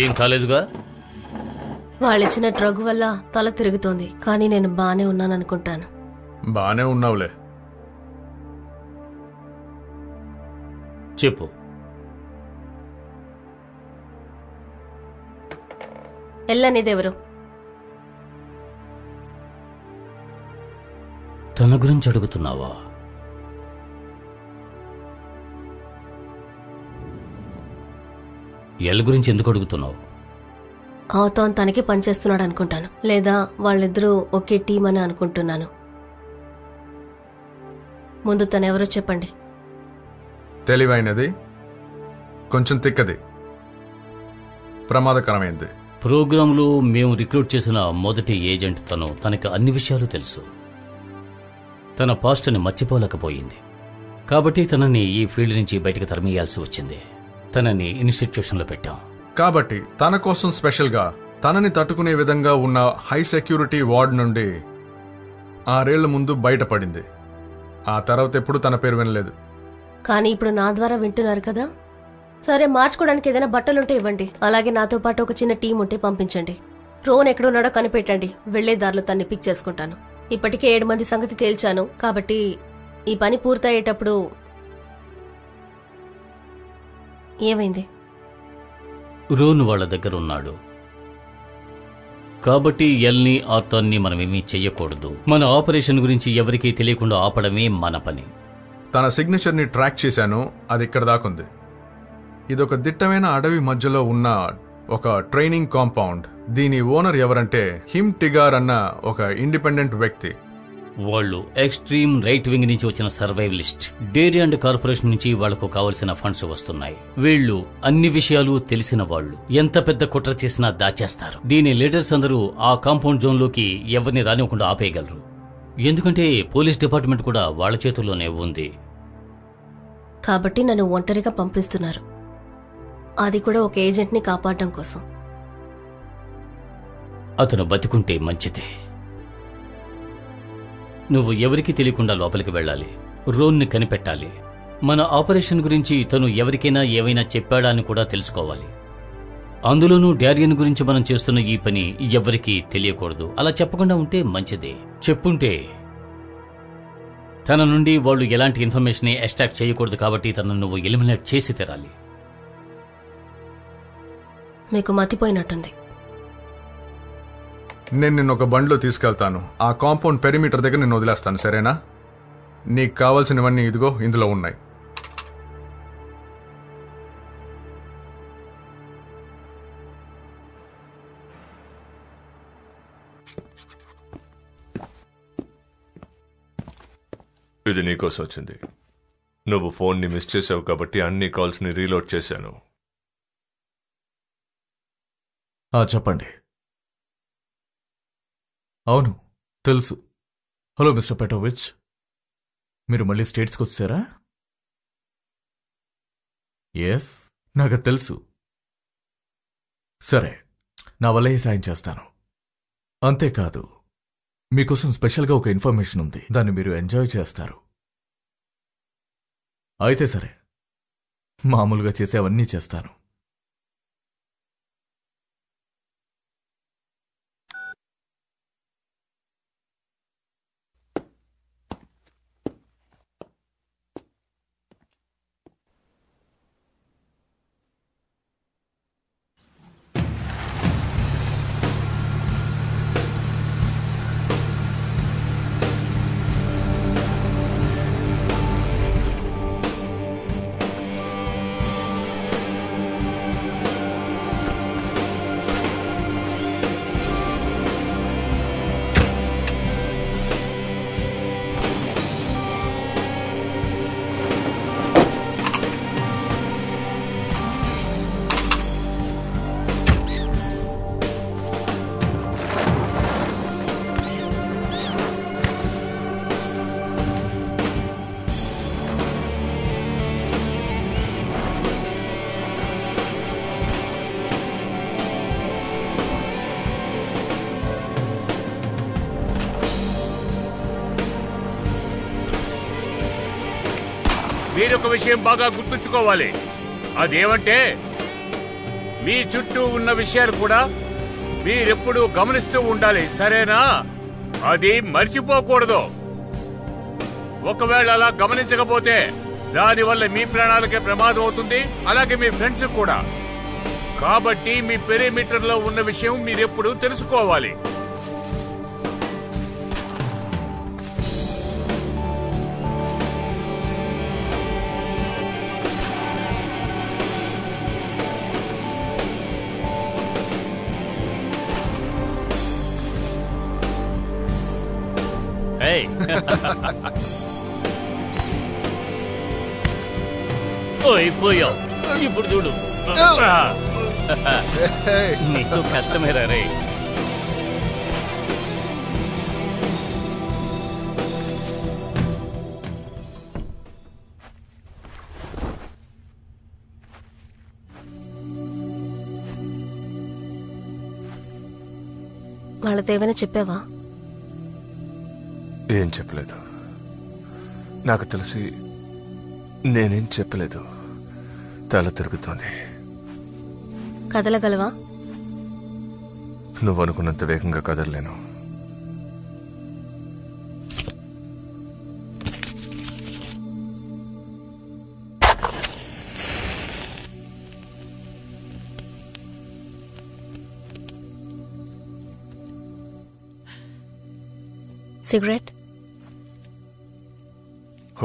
ఏం కాలేదుగా? వాళ్ళిచ్చిన డ్రగ్ వల్ల తల తిరుగుతోంది, కానీ నేను బానే ఉన్నాననుకుంటాను. బానే ఉన్నావులే. చెప్పు. ఎల్లనిదెవరు? తన గురించి అడుగుతున్నావా? ఎల్ గురించి ఎందుకు అడుగుతున్నావు? అవతాన్ తనకి పనిచేస్తున్నాడు అనుకుంటాను, లేదా వాళ్ళిద్దరూ ఒకే టీం అని అనుకుంటున్నాను. ముందు తనెవరో చెప్పండి. తెలివైనది, కొంచెం తిక్కది, ప్రమాదకరమైంది. ప్రోగ్రాంలో మేము రిక్రూట్ చేసిన మొదటి ఏజెంట్ తను. తనకి అన్ని విషయాలు తెలుసు. తన పాస్ట్ని మర్చిపోలేకపోయింది. కాబట్టి తనని ఈ ఫీల్డ్ నుంచి బయటకు తరిమేయాల్సి వచ్చింది. తనని ఇన్స్టిట్యూషన్లో పెట్టాం. కాబట్టి తన కోసం స్పెషల్గా తనని తట్టుకునే విధంగా ఉన్న హై సెక్యూరిటీ వార్డ్ నుండి 6 ఏళ్ల ముందు బయటపడింది. ఆ తర్వాత ఎప్పుడు తన పేరు వినలేదు. కానీ ఇప్పుడు నా ద్వారా వింటున్నారు కదా. సరే, మార్చుకోవడానికి ఏదైనా బట్టలుంటే ఇవ్వండి. అలాగే నాతో పాటు ఒక చిన్న టీం ఉంటే పంపించండి. రోన్ ఎక్కడున్నాడో కనిపెట్టండి. వెళ్లే దారిలో తన్ని పిక్ చేసుకుంటాను. ఇప్పటికే 7 మంది సంగతి తేల్చాను, కాబట్టి ఈ పని పూర్తయ్యేటప్పుడు. ఏమైంది? రోన్ వాళ్ళ దగ్గర ఉన్నాడు. కాబట్టి ఎల్ని ఆర్తాన్ని మనమేమీ చెయ్యకూడదు. మన ఆపరేషన్ గురించి ఎవరికీ తెలియకుండా ఆపడమే మన పని. తన సిగ్నేచర్ని ట్రాక్ చేశాను. అది ఇక్కడ దాకుంది. ఇదొక దిట్టమైన అడవి మధ్యలో ఉన్న ఒక ట్రైనింగ్ కాంపౌండ్. దీని ఓనర్ ఎవరంటే హిమ్ టిగార్ అన్న ఒక ఇండిపెండెంట్ వ్యక్తి. వాళ్ళు ఎక్స్ట్రీమ్ రైట్ వింగ్ నుంచి వచ్చిన సర్వైవలిస్ట్. డైరీ అండ్ కార్పొరేషన్ నుంచి వాళ్లకు కావలసిన ఫండ్స్ వస్తున్నాయి. వీళ్ళు అన్ని విషయాలు తెలిసిన వాళ్ళు. ఎంత పెద్ద కుట్ర చేసినా దాచేస్తారు. దీని లీడర్స్ అందరూ ఆ కాంపౌండ్ జోన్ లోకి ఎవరిని రానివ్వకుండా ఆపేయగలరు. ఎందుకంటే పోలీస్ డిపార్ట్మెంట్ కూడా వాళ్ళ చేతుల్లోనే ఉంది. కాబట్టి నన్ను ఒంటరిగా పంపిస్తున్నారు, అది కూడా ఒక ఏజెంట్ని కాపాడడం కోసం. అతను బతికుంటే మంచిదే. నువ్వు ఎవరికీ తెలియకుండా లోపలికి వెళ్ళాలి. రోన్ని కనిపెట్టాలి. మన ఆపరేషన్ గురించి తను ఎవరికైనా ఏవైనా చెప్పాడా అని కూడా తెలుసుకోవాలి. అందులోనూ డారియన్ గురించి మనం చేస్తున్న ఈ పని ఎవరికీ తెలియకూడదు. అలా చెప్పకుండా ఉంటే మంచిదే. చెప్పుంటే తన నుండి వాళ్ళు ఎలాంటి ఇన్ఫర్మేషన్ ఎక్స్ట్రాక్ట్ చేయకూడదు. కాబట్టి తనను నువ్వు ఎలిమినేట్ చేసి తీరాలి. మీకు మతిపోయినట్టుంది. నేను నిన్ను ఒక బండిలో తీసుకెళ్తాను. ఆ కాంపౌండ్ పెరిమీటర్ దగ్గర నిన్ను వదిలేస్తాను, సరేనా? నీకు కావాల్సినవన్నీ ఇదిగో ఇందులో ఉన్నాయి. ఇది నీకోసం వచ్చింది. నువ్వు ఫోన్ని మిస్ చేసావు కాబట్టి అన్ని కాల్స్ని రీలోడ్ చేశాను. చెప్పండి. అవును, తెలుసు. హలో మిస్టర్ పెటోవిచ్, మీరు మళ్ళీ స్టేట్స్కి వచ్చారా? ఎస్, నాకు తెలుసు. సరే, నా వల్ల ఏ సాయం చేస్తాను. అంతేకాదు, మీకోసం స్పెషల్గా ఒక ఇన్ఫర్మేషన్ ఉంది. దాన్ని మీరు ఎంజాయ్ చేస్తారు. అయితే సరే, మామూలుగా చేసేవన్నీ చేస్తాను. మీరొక విషయం బాగా గుర్తుంచుకోవాలి. అదేమంటే మీ చుట్టూ ఉన్న విషయాలు కూడా మీరెప్పుడూ గమనిస్తూ ఉండాలి, సరేనా? అది మర్చిపోకూడదు. ఒకవేళ అలా గమనించకపోతే దానివల్ల మీ ప్రాణాలకే ప్రమాదం అవుతుంది, అలాగే మీ ఫ్రెండ్స్ కూడా. కాబట్టి మీ పెరిమీటర్ లో ఉన్న విషయం మీరెప్పుడు తెలుసుకోవాలి. అయిపోయావు. ఇప్పుడు చూడు, నీకు కష్టమేరా రే. వాళ్ళతో ఏమైనా చెప్పావా? ఏం చెప్పలేదు. నాకు తెలిసి నేనేం చెప్పలేదు. తల తిరుగుతోంది. కదలగలవా? నువ్వు అనుకున్నంత వేగంగా కదలలేను. సిగరెట్?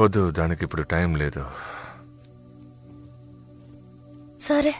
వద్దు, దానికి ఇప్పుడు టైం లేదు. సరే.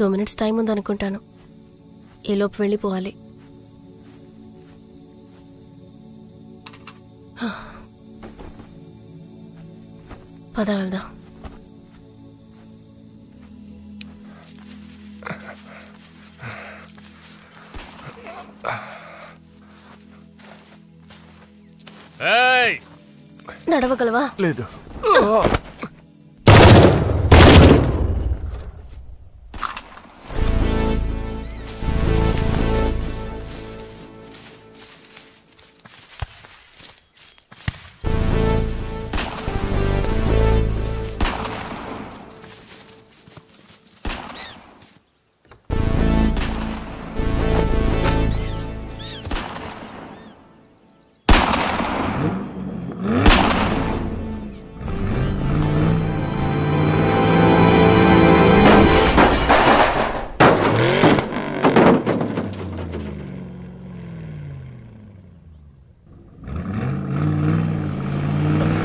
టూ మినిట్స్ టైం ఉందనుకుంటాను. ఈలోపు వెళ్ళిపోవాలి. పద వెళ్దాం. నడవగలవా? లేదు.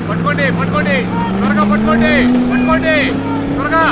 పట్టుకోండి, పట్టుకోండి, త్వరగా పట్టుకోండి, పట్టుకోండి, త్వరగా.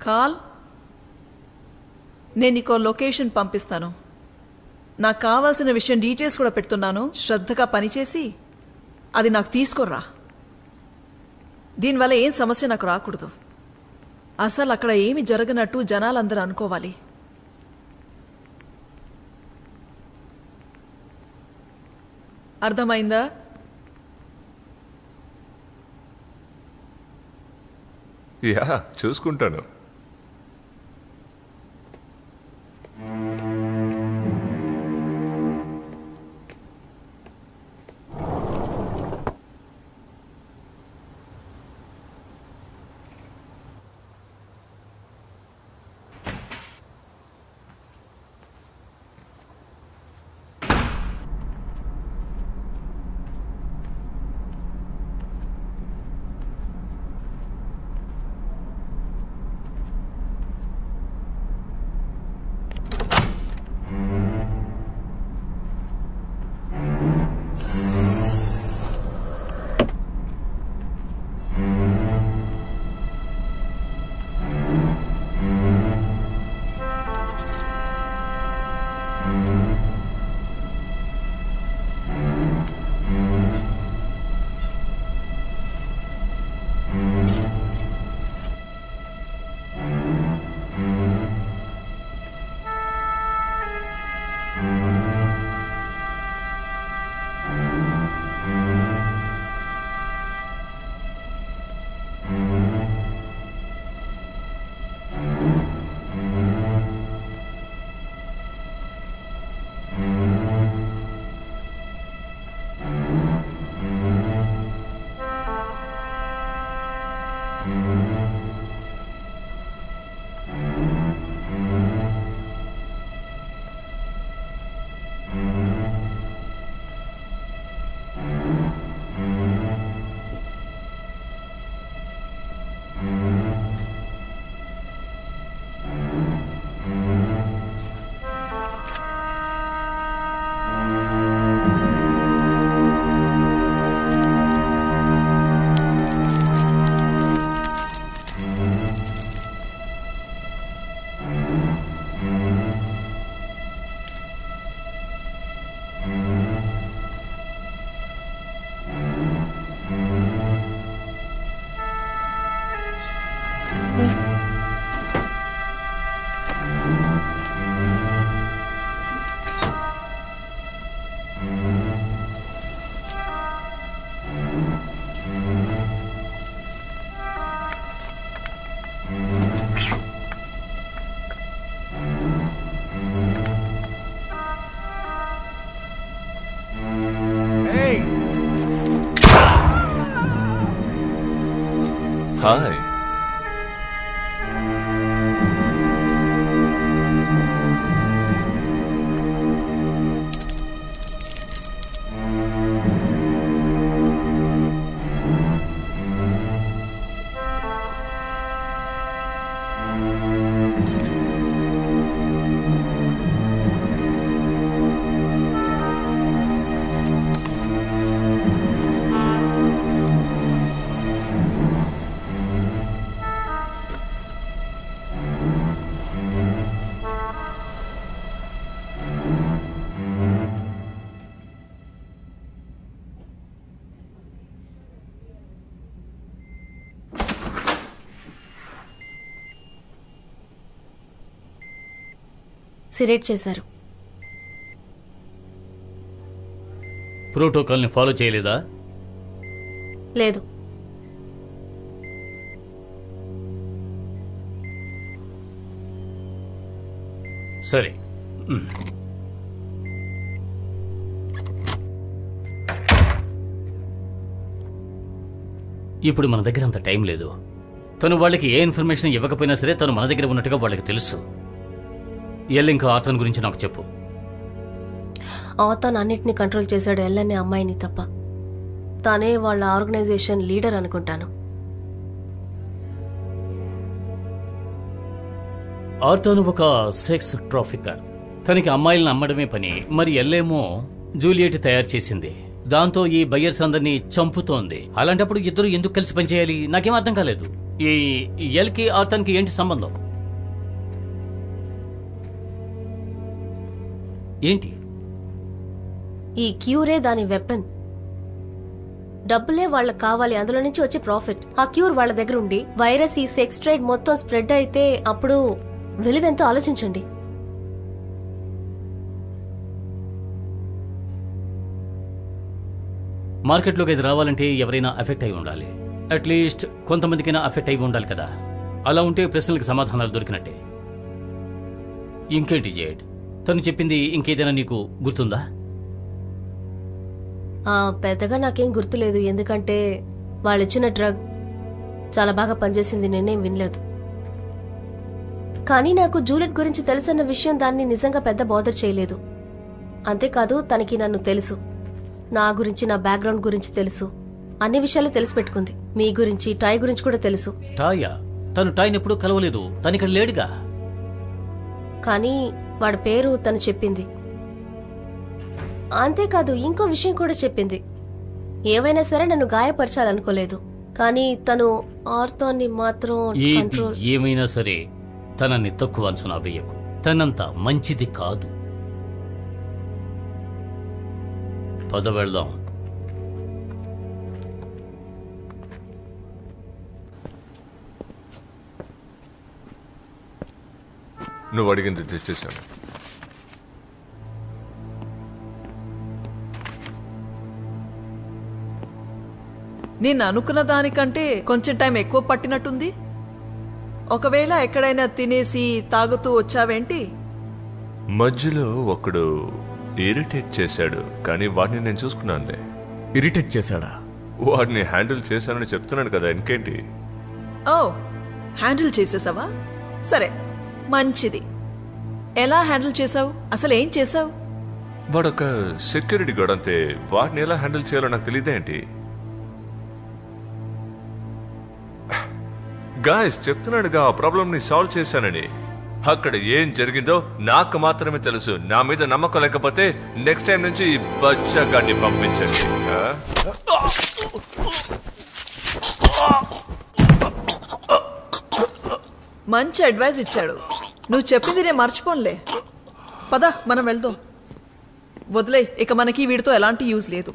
కాల్. నేను నీకో లొకేషన్ పంపిస్తాను. నాకు కావాల్సిన విషయం డీటెయిల్స్ కూడా పెడుతున్నాను. శ్రద్ధగా పనిచేసి అది నాకు తీసుకుర్రా. దీనివల్ల ఏం సమస్య నాకు రాకూడదు. అసలు అక్కడ ఏమి జరగనట్టు జనాలందరూ అనుకోవాలి. అర్థమైందా? యా, చూసుకుంటాను. హాయ్. సిరేట్ చేశారు. ప్రోటోకాల్ని ఫాలో చేయలేదా? లేదు. సరే. ఇప్పుడు మన దగ్గర అంత టైం లేదు. తను వాళ్ళకి ఏ ఇన్ఫర్మేషన్ ఇవ్వకపోయినా సరే తను మన దగ్గర ఉన్నట్టుగా వాళ్ళకి తెలుసు. ఇంకా ఆతన్ గురించి నాకు చెప్పు. ఆతన్ అన్నిటినీ కంట్రోల్ చేశాడు, ఎల్లనే అమ్మాయిని తప్ప. తానే వాళ్ళ ఆర్గనైజేషన్ లీడర్ అనుకుంటాను. ఆతన్ ఒక సెక్స్ ట్రాఫికర్. తనకి అమ్మాయిలను అమ్మడమే పని. మరి ఎల్లేమో జూలియట్ తయారు చేసింది. దాంతో ఈ బయ్యర్స్ అందరినీ చంపుతోంది. అలాంటప్పుడు ఇద్దరు ఎందుకు కలిసి పనిచేయాలి? నాకేం అర్థం కాలేదు. ఈ ఎల్కి అతనికి ఏంటి సంబంధం? ఏంటి? ఈ క్యూరే దాని వెపన్. డబ్బులే వాళ్ళకి కావాలి, అందులో నుంచి వచ్చే ప్రాఫిట్. ఆ క్యూర్ వాళ్ళ దగ్గర ఉండి వైరస్ ఈ సెక్స్ ట్రేడ్ మొత్తం స్ప్రెడ్ అయితే అప్పుడు విలువెంతో ఆలోచించండి. మార్కెట్లోకి ఇది రావాలంటే ఎవరైనా ఎఫెక్ట్ అయి ఉండాలి. అట్లీస్ట్ కొంతమందికైనా ఎఫెక్ట్ అయి ఉండాలి కదా. అలా ఉంటే ప్రశ్నలకు సమాధానాలు దొరికినట్టే. ఇంకేంటి జేడ్, తను చెప్పింది ఇంకేదైనా నీకు గుర్తుందా? పెద్దగా నాకేం గుర్తులేదు, ఎందుకంటే వాళ్ళిచ్చిన డ్రగ్ చాలా బాగా పనిచేసింది, నేనేం వినలేదు. కానీ నాకు జూలియట్ గురించి తెలుసన్న విషయం దాన్ని నిజంగా పెద్ద బోదర్ చేయలేదు. అంతేకాదు తనకి నన్ను తెలుసు, నా గురించి, నా బ్యాక్గ్రౌండ్ గురించి తెలుసు, అన్ని విషయాలు తెలిసి పెట్టుకుంది. మీ గురించి, టాయ్ గురించి కూడా తెలుసు. టాయా? తను టాయ్ని ఎప్పుడూ కలవలేదు, తను ఇక్కడ లేడుగా. కానీ వాడి పేరు తను చెప్పింది. అంతేకాదు ఇంకో విషయం కూడా చెప్పింది. ఏవైనా సరే నన్ను గాయపరచాలనుకోలేదు, కానీ తను ఆర్థోన్ని మాత్రం కంట్రోల్. ఏమైనా సరే తనని తక్కువ అంచనా వేయకు, తనంత మంచిది కాదు. పద వెళ్దాం. నువ్వు అడిగింది తెచ్చేశాను. నేను అనుకున్న దానికంటే కొంచెం టైం ఎక్కువ పట్టినట్టుంది. ఒకవేళ ఎక్కడైనా తినేసి తాగుతూ వచ్చావేంటి? మధ్యలో ఒకడు ఇరిటేట్ చేశాడు, కానీ వాడిని నేను చూసుకున్నానులే. ఇరిటేట్ చేశాడా? వాడిని హ్యాండిల్ చేశానని చెప్తున్నాను కదా, ఇంకేంటి. ఓ, హ్యాండిల్ చేసేసావా? సరే, మంచిది. ఎలా హ్యాండిల్ చేసావు? అసలు ఏం చేసావు? వాడొక సెక్యూరిటీ గార్డ్ అంతే, వాడిని ఎలా హ్యాండిల్ చేయాలో నాకు తెలియదేంటి. గాయస్, చెప్తున్నాడుగా ఆ ప్రాబ్లంని సాల్వ్ చేశానని. అక్కడ ఏం జరిగిందో నాకు మాత్రమే తెలుసు. నా మీద నమ్మకం లేకపోతే నెక్స్ట్ టైం నుంచి ఈ బచ్చగాన్ని పంపించండి. మంచి అడ్వైస్ ఇచ్చాడు. నువ్వు చెప్పింది నేను మర్చిపోనులే. పద, మనం వెళ్దాం. వదిలే, ఇక మనకి వీడితో ఎలాంటి యూజ్ లేదు.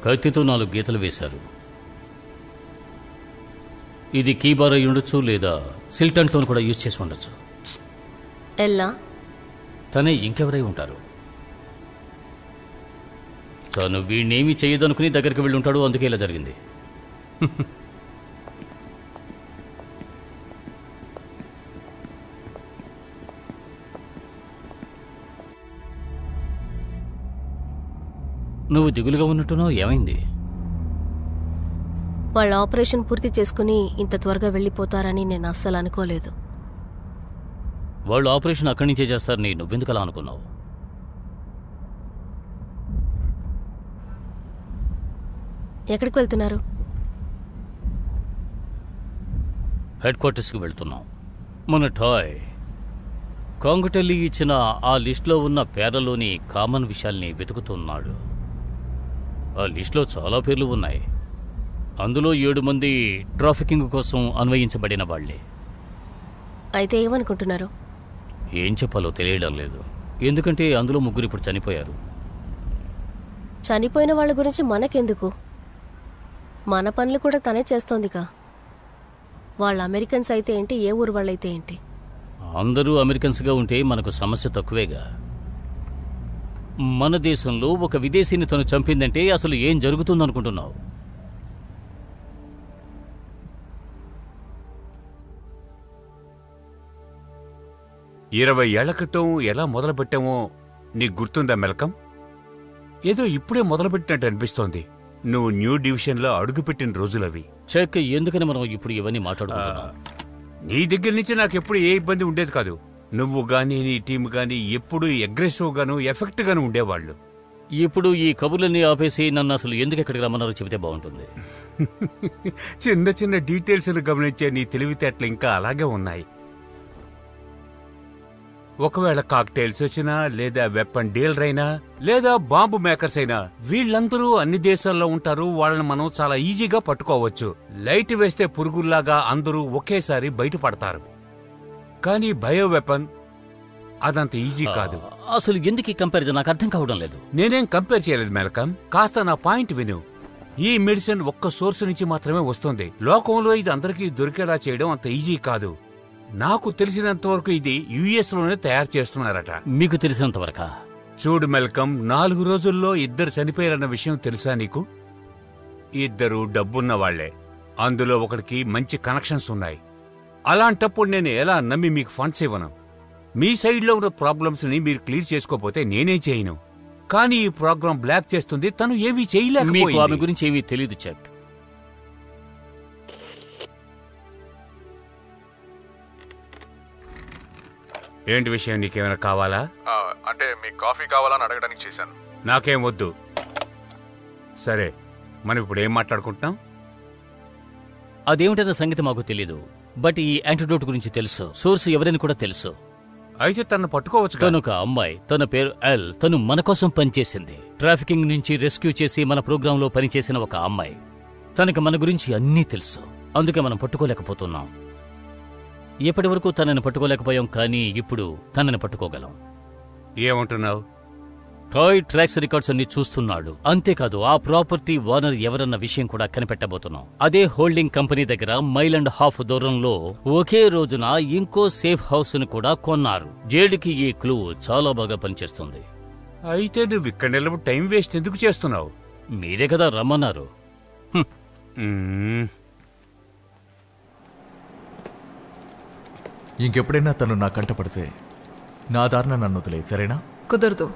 కత్తితో 4 గీతలు వేశారు. ఇది కీబార్ అయి ఉండొచ్చు, లేదా సిల్టన్ టోన్ కూడా యూజ్ చేసి ఉండొచ్చు. ఎల్లా తనే ఇంకెవరై ఉంటారు? తను వీణేమీ చేయదనుకుని దగ్గరికి వెళ్ళి ఉంటాడు, అందుకే ఇలా జరిగింది. నువ్వు దిగులుగా ఉన్నట్టున్నావు, ఏమైంది? వాళ్ళ ఆపరేషన్ పూర్తి చేసుకుని ఇంత త్వరగా వెళ్ళిపోతారని నేను అస్సలు అనుకోలేదు. వాళ్ళు ఆపరేషన్ అక్కడి నుంచే చేస్తారని నువ్వెందుకు అలా అనుకున్నావు? ఎక్కడికి వెళ్తున్నారు? హెడ్ క్వార్టర్స్కి వెళ్తున్నాం. మన టాయ్ కాంగుటెల్లి ఇచ్చిన ఆ లిస్టులో ఉన్న పేర్లలోని కామన్ విషయాల్ని వెతుకుతున్నాడు. ఆ లిస్టులో చాలా పేర్లు ఉన్నాయి. అందులో 7 మంది ట్రాఫికింగ్ కోసం అన్వయించబడిన వాళ్లే. అయితే ఏమనుకుంటున్నారు? ఏం చెప్పాలో తెలియడం లేదు, ఎందుకంటే అందులో 3 ఇప్పుడు చనిపోయారు. చనిపోయిన వాళ్ళ గురించి మనకెందుకు? మన పనులు కూడా తనే చేస్తోందిగా. వాళ్ళ అమెరికన్స్ అయితే ఏంటి, ఏ ఊరు వాళ్ళైతే ఏంటి? అందరూ అమెరికన్స్గా ఉంటే మనకు సమస్య తక్కువేగా. మన దేశంలో ఒక విదేశీని తను చంపిందంటే అసలు ఏం జరుగుతుందనుకుంటున్నావు? 20 ఏళ్ల క్రితం ఎలా మొదలుపెట్టామో నీకు గుర్తుందా మెల్కం? ఏదో ఇప్పుడే మొదలుపెట్టినట్టు అనిపిస్తోంది. నువ్వు న్యూ డివిజన్లో అడుగుపెట్టిన రోజులవి. చెక్ ఎందుకని మనం ఇప్పుడు ఇవన్నీ మాట్లాడుకుంటున్నాం? నీ దగ్గర నుంచి నాకెప్పుడు ఏ ఇబ్బంది ఉండేది కాదు. నువ్వు గానీ నీ టీం గానీ ఎప్పుడు అగ్రెసివ్ గాను ఎఫెక్ట్ గాను ఉండేవాళ్ళు. ఇప్పుడు ఈ కబుర్లన్నీ ఆపేసి నన్ను అసలు ఎందుకు ఎక్కడికి రమ్మన్నారో చెబితే బాగుంటుంది. చిన్న చిన్న డీటెయిల్స్ గమనించే నీ తెలివితేటలు ఇంకా అలాగే ఉన్నాయి. ఒకవేళ కాక్టైల్స్ వచ్చినా, లేదా వెపన్ డీలర్ అయినా, లేదా బాంబు మేకర్స్ అయినా, వీళ్ళందరూ అన్ని దేశాల్లో ఉంటారు. వాళ్ళని మనం చాలా ఈజీగా పట్టుకోవచ్చు. లైట్ వేస్తే పురుగుల్లాగా అందరూ ఒకేసారి బయటపడతారు. కానీ బయో వెపన్ అదంత ఈజీ కాదు. అసలు ఎందుకు ఈ కంపారిజన్ నాకు అర్థం కావడం లేదు. నేనేం కంపేర్ చేయలేదు మెల్కమ్. కాస్త నా పాయింట్ విను. ఈ మెడిసిన్ ఒక్క సోర్స్ నుంచి మాత్రమే వస్తుంది. లోకంలో ఇది అందరికీ దొరికేలా చేయడం అంత ఈజీ కాదు. నాకు తెలిసినంత వరకు ఇది యుఎస్ లోనే తయారు చేస్తున్నారట. మీకు తెలిసినంత వరకా? చూడు మెల్కమ్, 4 రోజుల్లో 2 చనిపోయారన్న విషయం తెలుసా నీకు? 2 డబ్బున్న వాళ్లే. అందులో ఒకడికి మంచి కనెక్షన్స్ ఉన్నాయి. అలాంటప్పుడు నేను ఎలా నమ్మి మీకు ఫండ్స్ ఇవ్వను? మీ సైడ్లో ఉన్న ప్రాబ్లమ్స్ ని మీరు క్లియర్ చేసుకోపోతే నేనే చేయను. కానీ ఈ ప్రోగ్రాం బ్లాక్ చేస్తుంది. తను ఏమీ మీకు చేయలేకపోయింది. ఆమె గురించి ఏమీ తెలియదు చెక్. ఏంటి విషయం? నీకేమైనా కావాలా? అంటే మీకు కాఫీ కావాలని అడగడానికి చేశాను. నాకేం వద్దు. సరే, మనం ఇప్పుడు ఏం మాట్లాడుకుంటున్నాం? అదేమిటన్న సంగతి మాకు తెలీదు. బట్ ఈ యాంటీడోట్ గురించి తెలుసు. సోర్స్ ఎవరైనా కూడా తెలుసు. అయితే తను పట్టుకోవచ్చు. తనొక అమ్మాయి, తన పేరు ఎల్. తను మన కోసం పనిచేసింది. ట్రాఫికింగ్ నుంచి రెస్క్యూ చేసి మన ప్రోగ్రాంలో పనిచేసిన ఒక అమ్మాయి. తనకి మన గురించి అన్నీ తెలుసు. అందుకే మనం పట్టుకోలేకపోతున్నాం. ఎప్పటి వరకు తనని పట్టుకోలేకపోయాం, కానీ ఇప్పుడు తనని పట్టుకోగలం. ఏమంటున్నావు? టాయ్ ట్రాక్స్ రికార్డ్స్ అన్ని చూస్తున్నాడు. అంతేకాదు ఆ ప్రాపర్టీ ఓనర్ ఎవరన్న విషయం కూడా కనిపెట్టబోతున్నాం. అదే హోల్డింగ్ కంపెనీ దగ్గర 1.5 మైల్ దూరంలో ఒకే రోజున ఇంకో సేఫ్ హౌస్ ని కూడా కొన్నారు. జేడికి ఈ క్లూ చాలా బాగా పనిచేస్తుంది. అయితే నువ్వు ఇక్కడ నిలబడి టైం వేస్ట్ ఎందుకు చేస్తున్నావు? మీరే కదా రమ్మన్నారు. ఇంకెప్పుడైనా తను నా కంట పడితే నా దారిన నన్ను వదిలే, సరేనా? కుదరదు.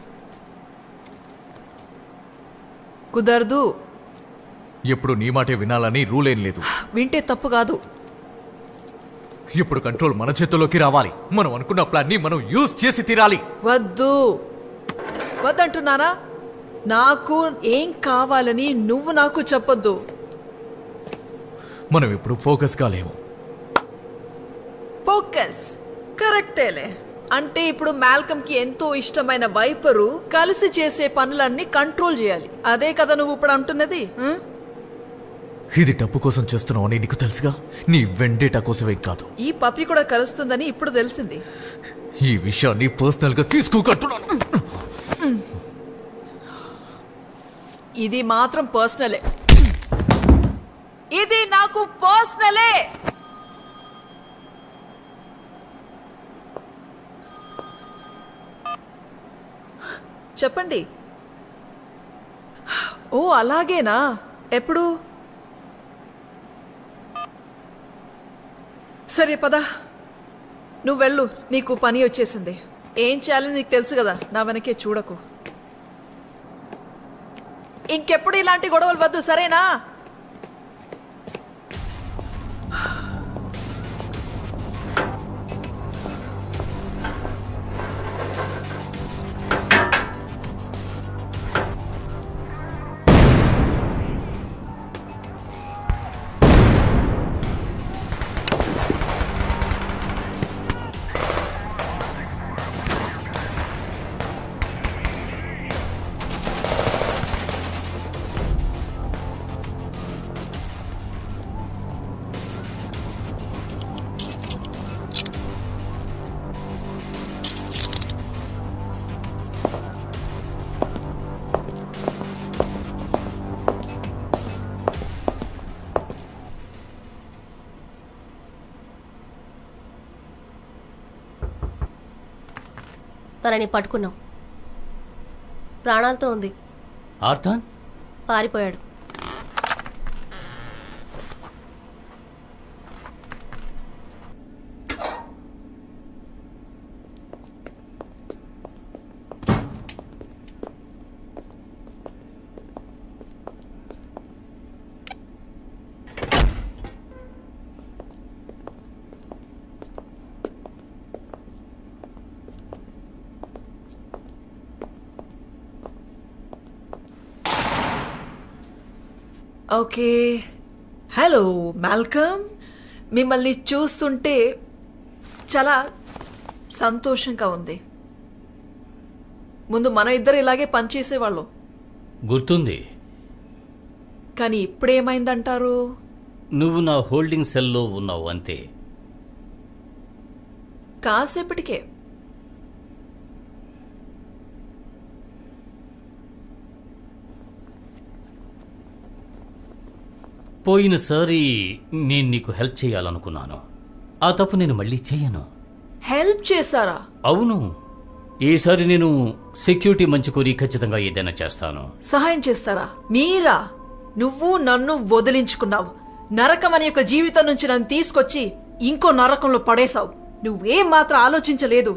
కుదరదు. ఎప్పుడు నీ మాటే వినాలని రూల్ ఏం లేదు. వింటే తప్పు కాదు. ఇప్పుడు కంట్రోల్ మన చేతుల్లోకి రావాలి. మనం అనుకున్న ప్లాన్ ని మనం యూజ్ చేసి తీరాలి. వద్దు, వద్దంటున్నానా? నాకు ఏం కావాలని నువ్వు నాకు చెప్పొద్దు. మనం ఇప్పుడు ఫోకస్ కాలేము. ఫోకస్ కరెక్టేలే. అంటే ఇప్పుడు మాల్కమ్ కి ఎంతో ఇష్టమైన వైపరు కలిసి చేసే పనులన్నీ కంట్రోల్ చేయాలి. అదే కదా నువ్వు ఇప్పుడు అంటున్నది? ఇది డబ్బు కోసం చేస్తున్నావు అని నీకు తెలుసుగా. నీ వెండేటా కోసమే కాదు. ఈ పప్పి కూడా కలుస్తుందని ఇప్పుడు తెలిసింది. ఈ విషయాన్ని పర్సనల్ గా తీసుకోకంటున్నాను. ఇది మాత్రం పర్సనలే. ఇది నాకు పర్సనలే. చెప్పండి. ఓ అలాగేనా? ఎప్పుడు? సరే పద, నువ్వు వెళ్ళు. నీకు పని వచ్చేసింది. ఏం చేయాలని నీకు తెలుసు కదా. నా వెనకే చూడకు. ఇంకెప్పుడు ఇలాంటి గొడవలు వద్దు, సరేనా? తనని పట్టుకున్నాం. ప్రాణాలతో ఉంది. ఆర్థాన్ పారిపోయాడు. ఓకే. హలో మాల్కమ్, మిమ్మల్ని చూస్తుంటే చాలా సంతోషంగా ఉంది. ముందు మన ఇద్దరు ఇలాగే పనిచేసేవాళ్ళం, గుర్తుంది. కానీ ఇప్పుడేమైందంటారు? నువ్వు నా హోల్డింగ్ సెల్లో ఉన్నావు అంతే. కాసేపటికే. పోయినసారి నేను నీకు హెల్ప్ చేయాలనుకున్నాను. ఆ తప్పు నేను మళ్ళీ చెయ్యను. హెల్ప్ చేశారా? అవును, ఈసారి నేను సెక్యూరిటీ మంచి కోరి ఖచ్చితంగా ఏదైనా చేస్తాను. సహాయం చేస్తారా? మీరా? నువ్వు నన్ను వదిలించుకున్నావు. నరకం అనే ఒక జీవితం నుంచి నన్ను తీసుకొచ్చి ఇంకో నరకంలో పడేశావు. నువ్వేం మాత్రం ఆలోచించలేదు.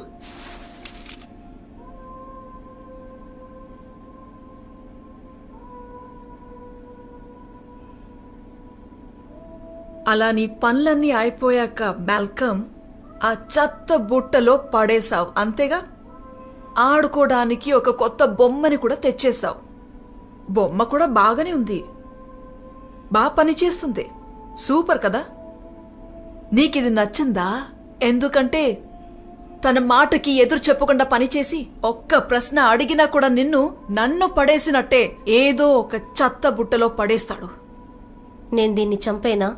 అలా నీ పనులన్నీ అయిపోయాక మాల్కమ్ ఆ చెత్త బుట్టలో పడేశావు, అంతేగా? ఆడుకోవడానికి ఒక కొత్త బొమ్మని కూడా తెచ్చేశావు. బొమ్మ కూడా బాగానే ఉంది, బాగా పనిచేస్తుంది, సూపర్ కదా? నీకిది నచ్చిందా? ఎందుకంటే తన మాటకి ఎదురు చెప్పకుండా పనిచేసి ఒక్క ప్రశ్న అడిగినా కూడా నన్ను పడేసినట్టే ఏదో ఒక చెత్త బుట్టలో పడేస్తాడు. నేను దీన్ని చంపేనా?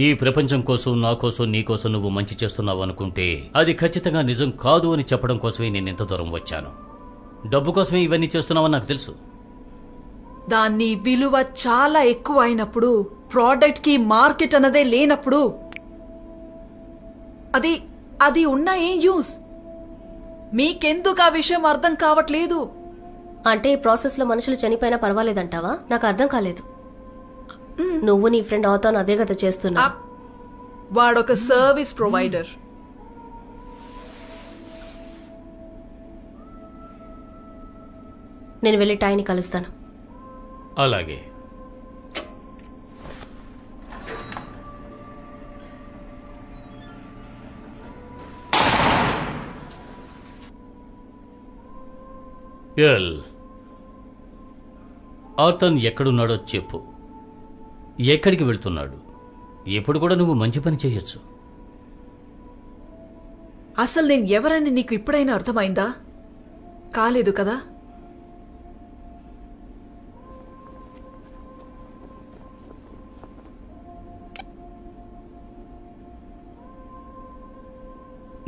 ఈ ప్రపంచం కోసం, నా కోసం, నీ కోసం నువ్వు మంచి చేస్తున్నావు అనుకుంటే అది ఖచ్చితంగా నిజం కాదు అని చెప్పడం కోసమే నేను ఇంత దూరం వచ్చాను. డబ్బు కోసమే ఇవన్నీ చేస్తున్నావని నాకు తెలుసు. దాని విలువ చాలా ఎక్కువ అయినప్పుడు, ప్రోడక్ట్ కి మార్కెట్ అన్నదే లేనప్పుడు అది ఉన్న ఏం యూస్? మీకెందుకు ఆ విషయం అర్థం కావట్లేదు? అంటే ఈ ప్రాసెస్ లో మనుషులు చనిపోయినా పర్వాలేదంటావా? నాకు అర్థం కాలేదు. నువ్వు నీ ఫ్రెండ్ అవుతాను అదే కదా చేస్తున్నా. వాడొక సర్వీస్ ప్రొవైడర్. నేను వెళ్ళి టాయ్ని కలుస్తాను. అలాగే. అతను ఎక్కడున్నాడో చెప్పు. ఎక్కడికి వెళ్తున్నాడు? ఎప్పుడు కూడా నువ్వు మంచి పని చేయొచ్చు. అసలు నేను ఎవరని నీకు ఇప్పుడైనా అర్థమైందా? కాలేదు కదా?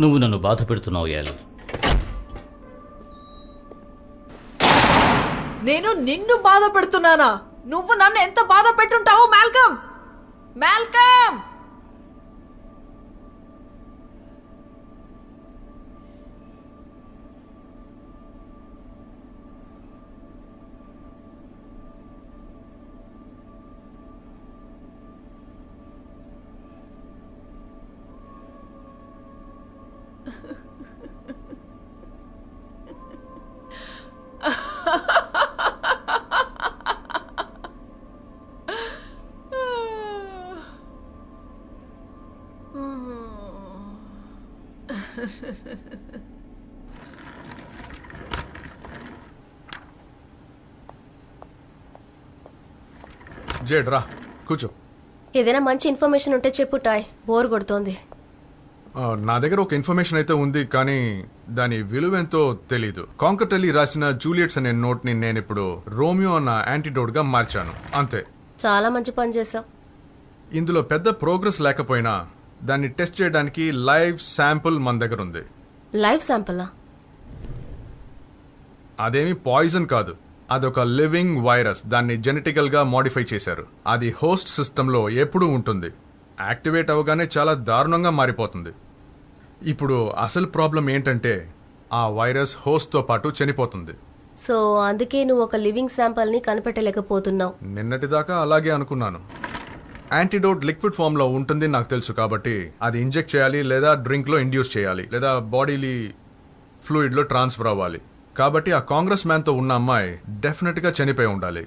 నువ్వు నన్ను బాధ పెడుతున్నావు యాలు. నేను నిన్ను బాధ పెడుతున్నానా? నువ్వు నన్ను ఎంత బాధ పెట్టుంటావు మాల్కమ్? మాల్కమ్! జేడ్ రా కూర్చో. ఏదైనా మంచి ఇన్ఫర్మేషన్ ఉంటే చెప్పు టాయ్, బోర్ కొడుతోంది. నా దగ్గర ఒక ఇన్ఫర్మేషన్ అయితే ఉంది, కానీ దాని విలువ ఎంతో తెలీదు. కాంకర్టెల్లీ రాసిన జూలియట్స్ అనే నోట్ ని నేను ఇప్పుడు రోమియో అన్న యాంటీడోట్ గా మార్చాను, అంతే. చాలా మంచి పని చేసావు. ఇందులో పెద్ద ప్రోగ్రెస్ లేకపోయినా దాన్ని టెస్ట్ చేయడానికి లైవ్ శాంపుల్ మన దగ్గర ఉంది. లైవ్ శాంపులా? అదేమి పాయిజన్ కాదు, అదొక లివింగ్ వైరస్. దాన్ని జెనెటికల్ గా మోడిఫై చేశారు. అది హోస్ట్ సిస్టంలో ఎప్పుడూ ఉంటుంది. యాక్టివేట్ అవగానే చాలా దారుణంగా మారిపోతుంది. ఇప్పుడు అసలు ప్రాబ్లం ఏంటంటే ఆ వైరస్ హోస్ట్ తో పాటు చనిపోతుంది. సో అందుకే నువ్వు ఒక లివింగ్ శాంపుల్ ని కనిపెట్టలేకపోతున్నావు. నిన్నటిదాకా అలాగే అనుకున్నాను. యాంటీడోట్ లిక్విడ్ ఫామ్ లో ఉంటుంది నాకు తెలుసు, కాబట్టి అది ఇంజెక్ట్ చేయాలి, లేదా డ్రింక్ లో ఇండ్యూస్ చేయాలి, లేదా బాడీలీ ఫ్లూయిడ్ లో ట్రాన్స్ఫర్ అవ్వాలి. కాబట్టి ఆ కాంగ్రెస్ మ్యాన్ తో ఉన్న అమ్మాయి డెఫినెట్ గా చనిపోయి ఉండాలి.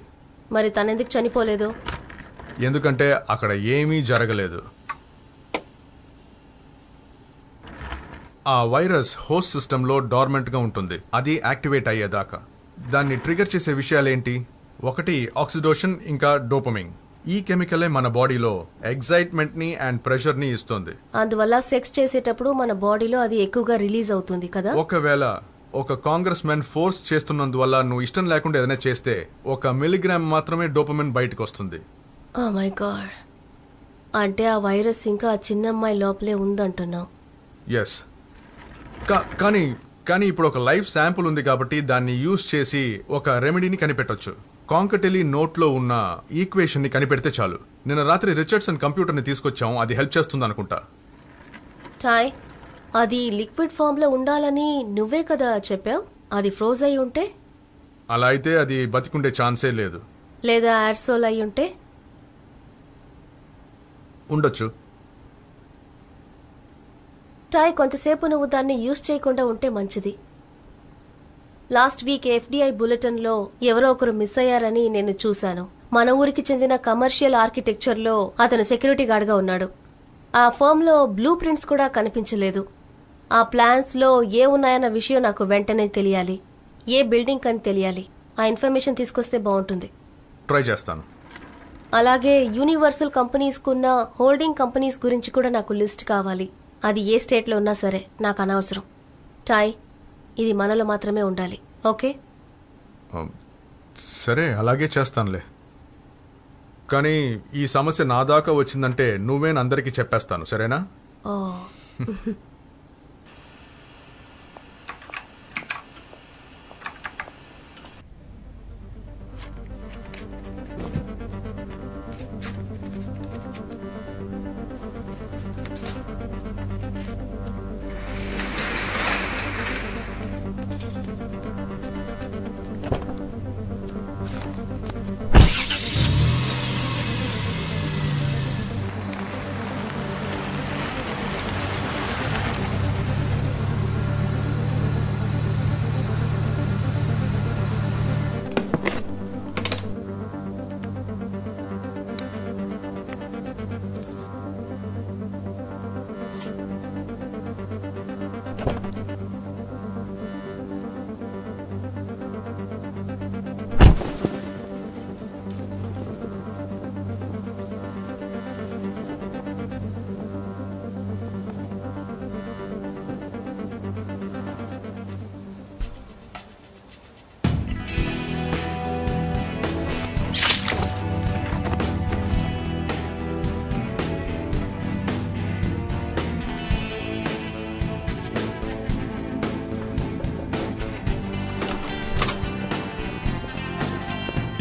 మరి తనెందుకు చనిపోలేదు? ఎందుకంటే అక్కడ ఏమీ జరగలేదు. ఆ వైరస్ హోస్ట్ సిస్టంలో డార్మెంట్గా ఉంటుంది, అది యాక్టివేట్ అయ్యేదాకా. దాన్ని ట్రిగర్ చేసే విషయాలేంటి? ఒకటి ఆక్సిడోషన్, ఇంకా డోపమిన్. ఈ కెమికలే మన బాడీలో ఎగ్జైట్మెంట్ని అండ్ ప్రెషర్ని ఇస్తుంది. అందువల్ల సెక్స్ చేసేటప్పుడు మన బాడీలో అది ఎక్కువగా రిలీజ్ అవుతుంది కదా. ఒకవేళ ఒక కాంగ్రెస్ మ్యాన్ ఫోర్స్ చేస్తున్నందువల్ల నువ్వు ఇష్టం లేకుండా ఏదైనా చేస్తే 1 మిల్లీగ్రామ్ మాత్రమే డోపమిన్ బయటకు వస్తుంది. ఓ మై గాడ్, అంటే ఆ వైరస్ ఇంకా ఆ చిన్నమ్మాయి లోపలే ఉందంటున్నావు? ఎస్. కానీ ఇప్పుడు ఒక లైఫ్ శాంపుల్ ఉంది కాబట్టి దాన్ని యూజ్ చేసి ఒక రెమెడీని కనిపెట్టొచ్చు. కాంకటెలీ నోట్లో ఉన్న ఈక్వేషన్ని కనిపెడితే చాలు. నిన్న రాత్రి రిచర్డ్సన్ కంప్యూటర్ని తీసుకొచ్చాం, అది హెల్ప్ చేస్తుంది అనుకుంటా. టాయ్, అది లిక్విడ్ ఫామ్లో ఉండాలని నువ్వే కదా చెప్పావు. అది ఫ్రోజ్ అయి ఉంటే? అలా అయితే అది బతికుండే ఛాన్సే లేదు. లేదా యార్సోల్ అయి ఉంటే? ఉండొచ్చు. టాయ్, కొంతసేపు నువ్వు దాన్ని యూజ్ చేయకుండా ఉంటే మంచిది. లాస్ట్ వీక్ ఎఫ్డిఐ బులెటిన్లో ఎవరో ఒకరు మిస్ అయ్యారని నేను చూశాను. మన ఊరికి చెందిన కమర్షియల్ ఆర్కిటెక్చర్లో అతను సెక్యూరిటీ గార్డ్గా ఉన్నాడు. ఆ ఫర్మ్లో బ్లూ ప్రింట్స్ కూడా కనిపించలేదు. ఆ ప్లాన్స్లో ఏ ఉన్నాయన్న విషయం నాకు వెంటనే తెలియాలి. ఏ బిల్డింగ్ అని తెలియాలి. ఆ ఇన్ఫర్మేషన్ తీసుకొస్తే బాగుంటుంది. ట్రై చేస్తాను. అలాగే యూనివర్సల్ కంపెనీస్కున్న హోల్డింగ్ కంపెనీస్ గురించి కూడా నాకు లిస్ట్ కావాలి. అది ఏ స్టేట్లో ఉన్నా సరే నాకు అనవసరం. టాయ్, ఇది మనలో మాత్రమే ఉండాలి, ఓకే? సరే, అలాగే చేస్తానులే. కానీ ఈ సమస్య నా దాకా వచ్చిందంటే నువ్వేనా అందరికీ చెప్పేస్తాను, సరేనా? ఓ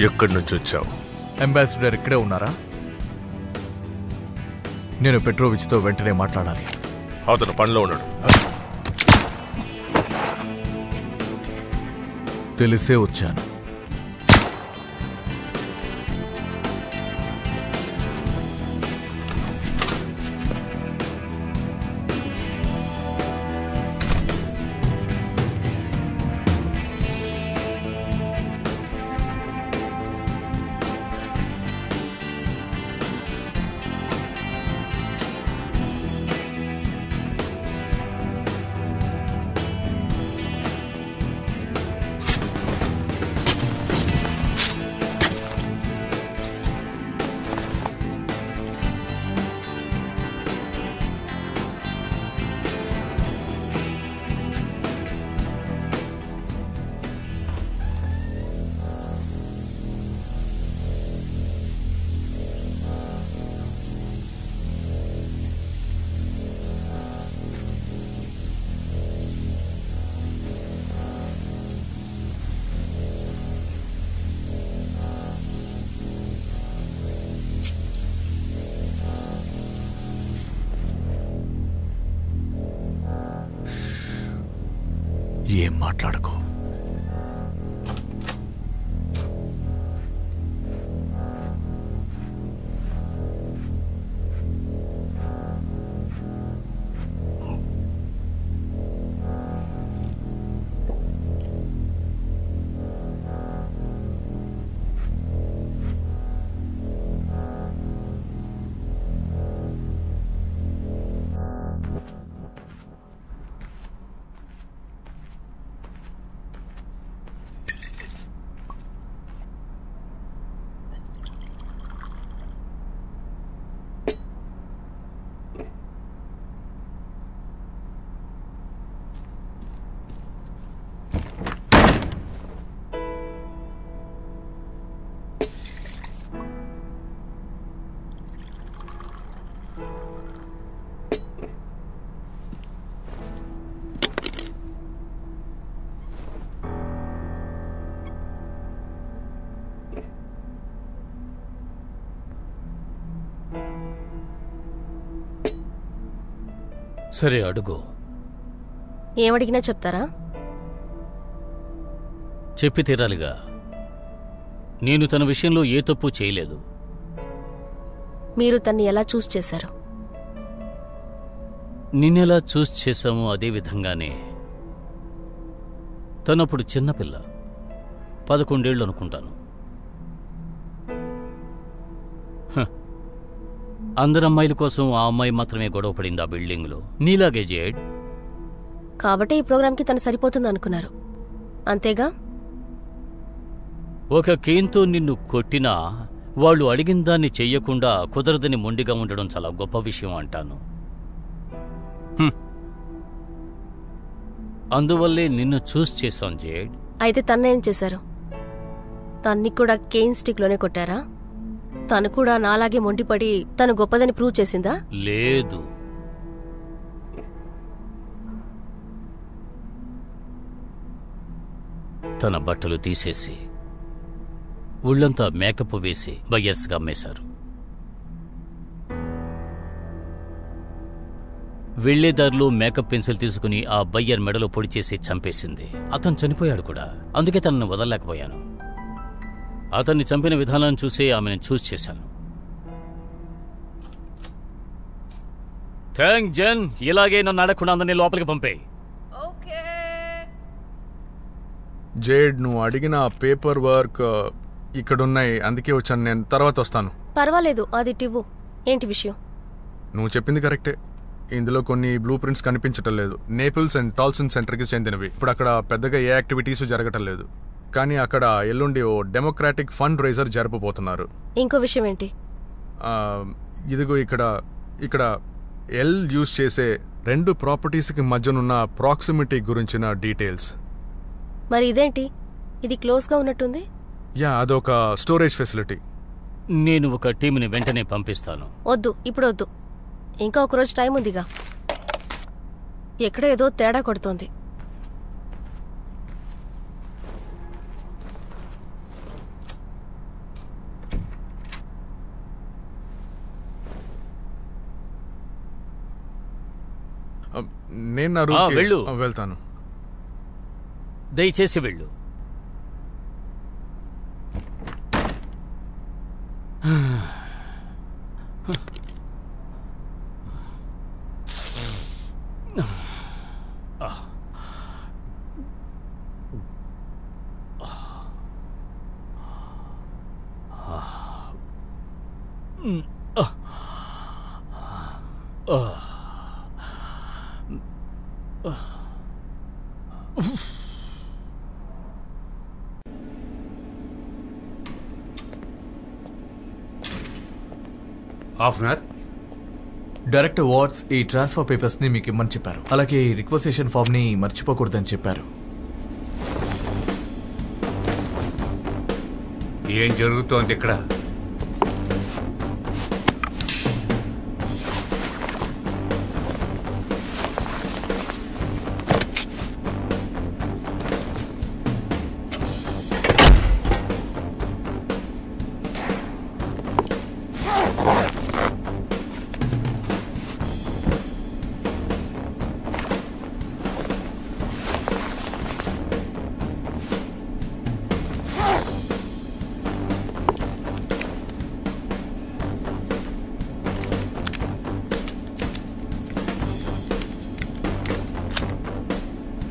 ఎక్కడి నుంచి వచ్చావు? అంబాసిడర్ ఇక్కడే ఉన్నారా? నేను పెట్రోవిచ్తో వెంటనే మాట్లాడాలి. అతను పనిలో ఉన్నాడు. తెలిసే వచ్చాను. ఏం మాట్లాడకు. సరే అడుగు. ఏమడిగినా చెప్తారా? చెప్పి తీరాలిగా. నేను తన విషయంలో ఏ తప్పు చేయలేదు. మీరు తన్ని ఎలా చూస్ చేశారు? నిన్నెలా చూస్ చేశామో అదే విధంగానే. తనప్పుడు చిన్నపిల్ల, 11 ఏళ్ళు అనుకుంటాను. అందరు అమ్మాయిల కోసం ఆ అమ్మాయి మాత్రమే గొడవ పడింది ఆ బిల్డింగ్లో, నీలాగే జేడ్. కాబట్టి ఈ ప్రోగ్రాంకి తను సరిపోతుంది అనుకున్నారు, అంతేగా? ఒక కేన్తో నిన్ను కొట్టినా వాళ్ళు అడిగిన దాన్ని చెయ్యకుండా కుదరదని మొండిగా ఉండడం చాలా గొప్ప విషయం అంటాను. అందువల్లే నిన్ను చూస్ చేశాం జేడ్. అయితే తన్నేం చేశారు? తన్ని కూడా కేన్ స్టిక్లోనే కొట్టారా? తను కూడా నాలాగే మొండిపడి తను గొప్పదని ప్రూవ్ చేసిందా? లేదు. తన బట్టలు తీసేసి ఒళ్ళంతా మేకప్ వేసి బయ్యర్స్గా అమ్మేశారు. వెళ్లేదారిలో మేకప్ పెన్సిల్ తీసుకుని ఆ బయ్యర్ మెడలో పొడి చేసి చంపేసింది. అతను చనిపోయాడు కూడా, అందుకే తనను వదలలేకపోయాను. అతన్ని చంపిన విధానాన్ని చూసే ఆమెను చూస్ చేశాను. థ్యాంక్ జన్. ఇలాగే నన్ను అడగకుండా అందరినీ లోపలికి పంపేయి. జేడ్, నువ్వు అడిగిన పేపర్ వర్క్ ఇక్కడున్నాయి, అందుకే వచ్చాను. నేను తర్వాత వస్తాను. పర్వాలేదు, అది టివ్వు. ఏంటి విషయం? నువ్వు చెప్పింది కరెక్టే. ఇందులో కొన్ని బ్లూ ప్రింట్స్ కనిపించటం లేదు. నేపిల్స్ అండ్ టాల్సన్ సెంటర్కి చెందినవి. ఇప్పుడు అక్కడ పెద్దగా ఏ యాక్టివిటీస్ జరగటం లేదు. కానీ అక్కడ ఎల్లుండి ఓ డెమోక్రాటిక్ ఫండ్ రైజర్ జరపబోతున్నారు. ఇంకో విషయం ఏంటి? ఇదిగో ఇక్కడ ఎల్ యూజ్ చేసే 2 ప్రాపర్టీస్కి మధ్యనున్న ప్రాక్సిమిటీ గురించిన డీటెయిల్స్. మరి ఇదేంటి? ఇది క్లోజ్గా ఉన్నట్టుంది. యా, అదొక స్టోరేజ్ ఫెసిలిటీ. నేను ఒక టీంని వెంటనే పంపిస్తాను. వద్దు, ఇప్పుడు వద్దు. ఇంకా ఒకరోజు టైం ఉందిగా. ఎక్కడో ఏదో తేడా కొడుతోంది. నేను నా రూమ్కి వెళ్ళు. వెళ్తాను. దయచేసి వెళ్ళు. Half an hour. డైరెక్టర్ వాట్స్ ఈ ట్రాన్స్ఫర్ పేపర్స్ ని మీకు ఇమ్మని చెప్పారు. అలాగే ఈ రిక్వెస్టేషన్ ఫామ్ ని మర్చిపోకూడదని చెప్పారు. ఏం జరుగుతోంది ఇక్కడ?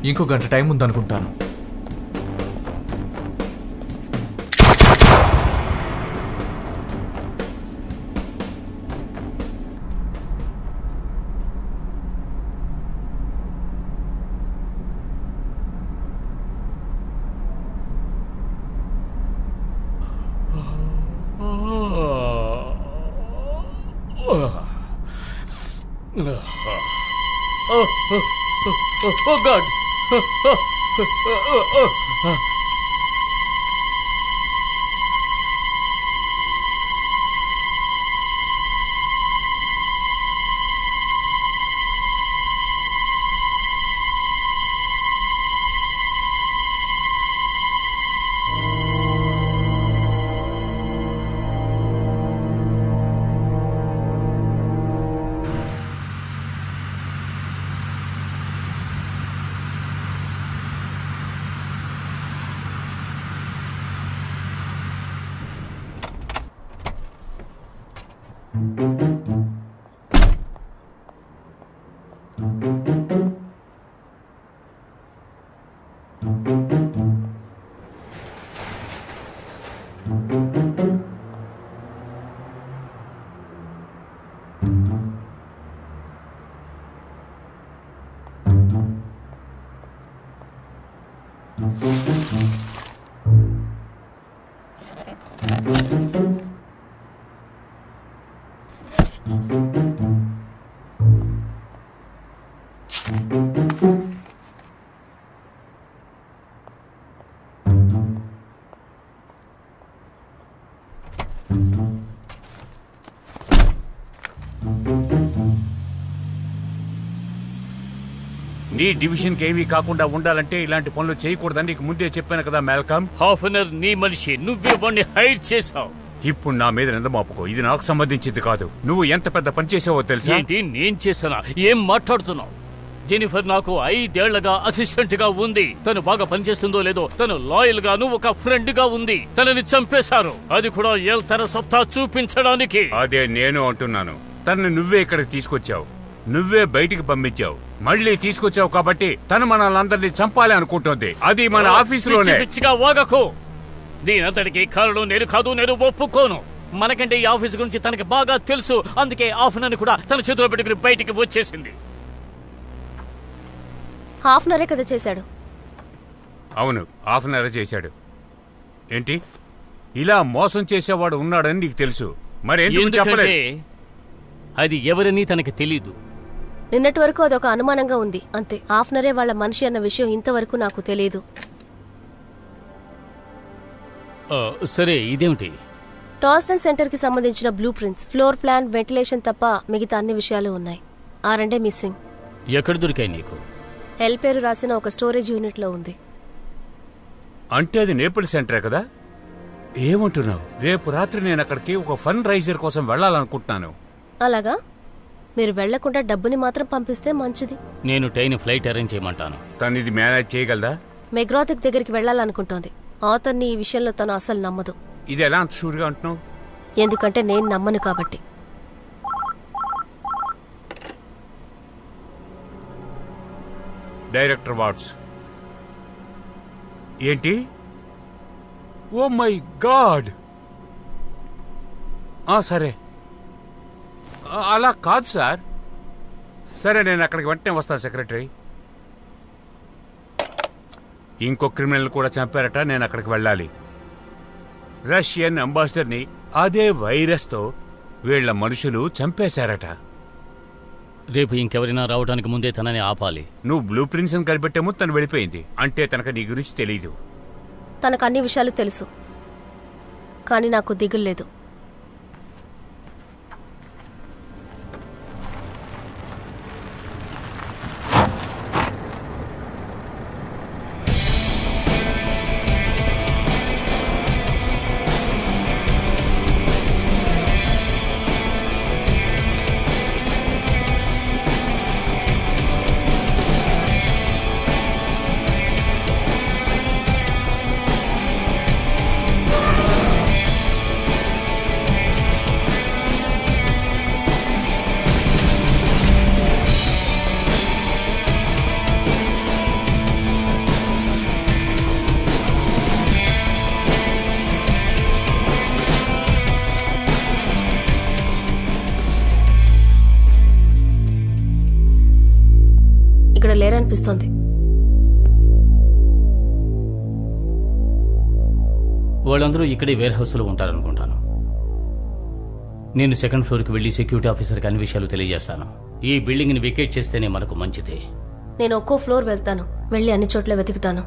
ఇంకో గంట టైం ఉందనుకుంటాను. Oh God! నీ డివిజన్కి ఏమీ కాకుండా ఉండాలంటే ఇలాంటి పనులు చేయకూడదని నీకు ముందే చెప్పాను కదా మాల్కమ్. హాఫ్ అన్ అవర్ నీ మనిషి, నువ్వే వాడిని హైడ్ చేశావు. ఇప్పుడు నా మీద నింద మోపుకో, ఇది నాకు సంబంధించింది కాదు. నువ్వు ఎంత పెద్ద పని చేసావో తెలుసా? ఏంటి నేను చేశానా? ఏం మాట్లాడుతున్నావు? జెనిఫర్ నాకు 5 ఏళ్లగా అసిస్టెంట్ గా ఉంది. తను బాగా పనిచేస్తుందో లేదో, తను లాయల్ గాను ఒక ఫ్రెండ్ గా ఉంది. తనని చంపేశారు, అది కూడా తన సత్తా చూపించడానికి. అదే నేను అంటున్నాను. తనని నువ్వే ఇక్కడికి తీసుకొచ్చావు, నువ్వే బయటికి పంపించావు, మళ్ళీ తీసుకొచ్చావు. కాబట్టి తను మనల్ని చంపాలి అనుకుంటోంది. అది మన ఆఫీసులోనే. పిచ్చిగా వాగకు. దీనంతటికి కారణం నేను కాదు, నేను ఒప్పుకోను. మనకంటే ఈ ఆఫీస్ గురించి తనకి బాగా తెలుసు. అందుకే హాఫ్ అన్ అవర్ కూడా తన చేతిలో పెట్టుకుని బయటికి వచ్చేసింది. హాఫ్ అన్ అవరే కదా చేశాడు. అవును, హాఫ్ అన్ అవర్ చేశాడు. ఏంటి, ఇలా మోసం చేసేవాడు ఉన్నాడని నీకు తెలుసు, మరి ఎందుకు చెప్పలేదు? అది ఎవరని తనకి తెలీదు. నిన్నటి వరకు అదొక అనుమానంగా ఉంది అంతే. హాఫ్ అన్ అవరే వాళ్ళ మనిషి అన్న విషయం ఇంతవరకు నాకు తెలియదు. సరే, ఇదేమిటి? టాస్టన్ సెంటర్ కి సంబంధించిన blue prints, floor plan, ventilation తప్ప మిగతా అన్ని విషయాలు ఉన్నాయి. ఆ రెండే మిస్సింగ్. ఎక్కడ దొరికాయి నీకు? ఎల్ పేరు రాసిన ఒక స్టోరేజ్ యూనిట్ లో ఉంది. అంటే అది నేపుల్ సెంటరే కదా? ఏమంటున్నావు? రేపు రాత్రి నేను అక్కడికి ఒక ఫండ్ రైజర్ కోసం వెళ్ళాలనుకుంటున్నాను. అలాగా? మీరు వెళ్లకుండా డబ్బుని మాత్రం పంపిస్తే మంచిది. నేను ట్రైన్ ఫ్లైట్ అరేంజ్ చేయమంటాను. తను ఇది మేనేజ్ చేయగలదా? మెగ్రాతిక్ దగ్గరికి వెళ్లాలనుకుంటోంది. ఆతన్ని ఈ విషయంలో తను అసలు నమ్మదు. ఇది ఎలా అంత షూర్గా అంటున్నావు? ఎందుకంటే నేను నమ్మను కాబట్టి. Director what's. ఏంటి? Oh my God. సరే, అలా కాదు సార్. సరే, నేను అక్కడికి వెంటనే వస్తాను సెక్రటరీ. ఇంకో క్రిమినల్ కూడా చంపారట, నేను అక్కడికి వెళ్ళాలి. రష్యన్ అంబాసిడర్ని అదే వైరస్తో వీళ్ల మనుషులు చంపేశారట. రేపు ఇంకెవరైనా రావడానికి ముందే తనని ఆపాలి. నువ్వు బ్లూ ప్రింట్స్ అని కనిపెట్టే ముందు తను వెళ్ళిపోయింది. అంటే తనకు నీ గురించి తెలీదు. తనకు అన్ని విషయాలు తెలుసు, కానీ నాకు దిగులేదు. లేరనిపిస్తోంది. వాళ్ళందరూ ఇక్కడే వేర్ హౌస్ లో ఉంటారనుకుంటాను. నేను సెకండ్ ఫ్లోర్కి వెళ్లి సెక్యూరిటీ ఆఫీసర్కి అన్ని విషయాలు తెలియజేస్తాను. ఈ బిల్డింగ్ ని వికెట్ చేస్తేనే మనకు మంచిది. నేను ఒక్కో ఫ్లోర్ వెళ్తాను, వెళ్ళి అన్ని చోట్ల వెతుకుతాను.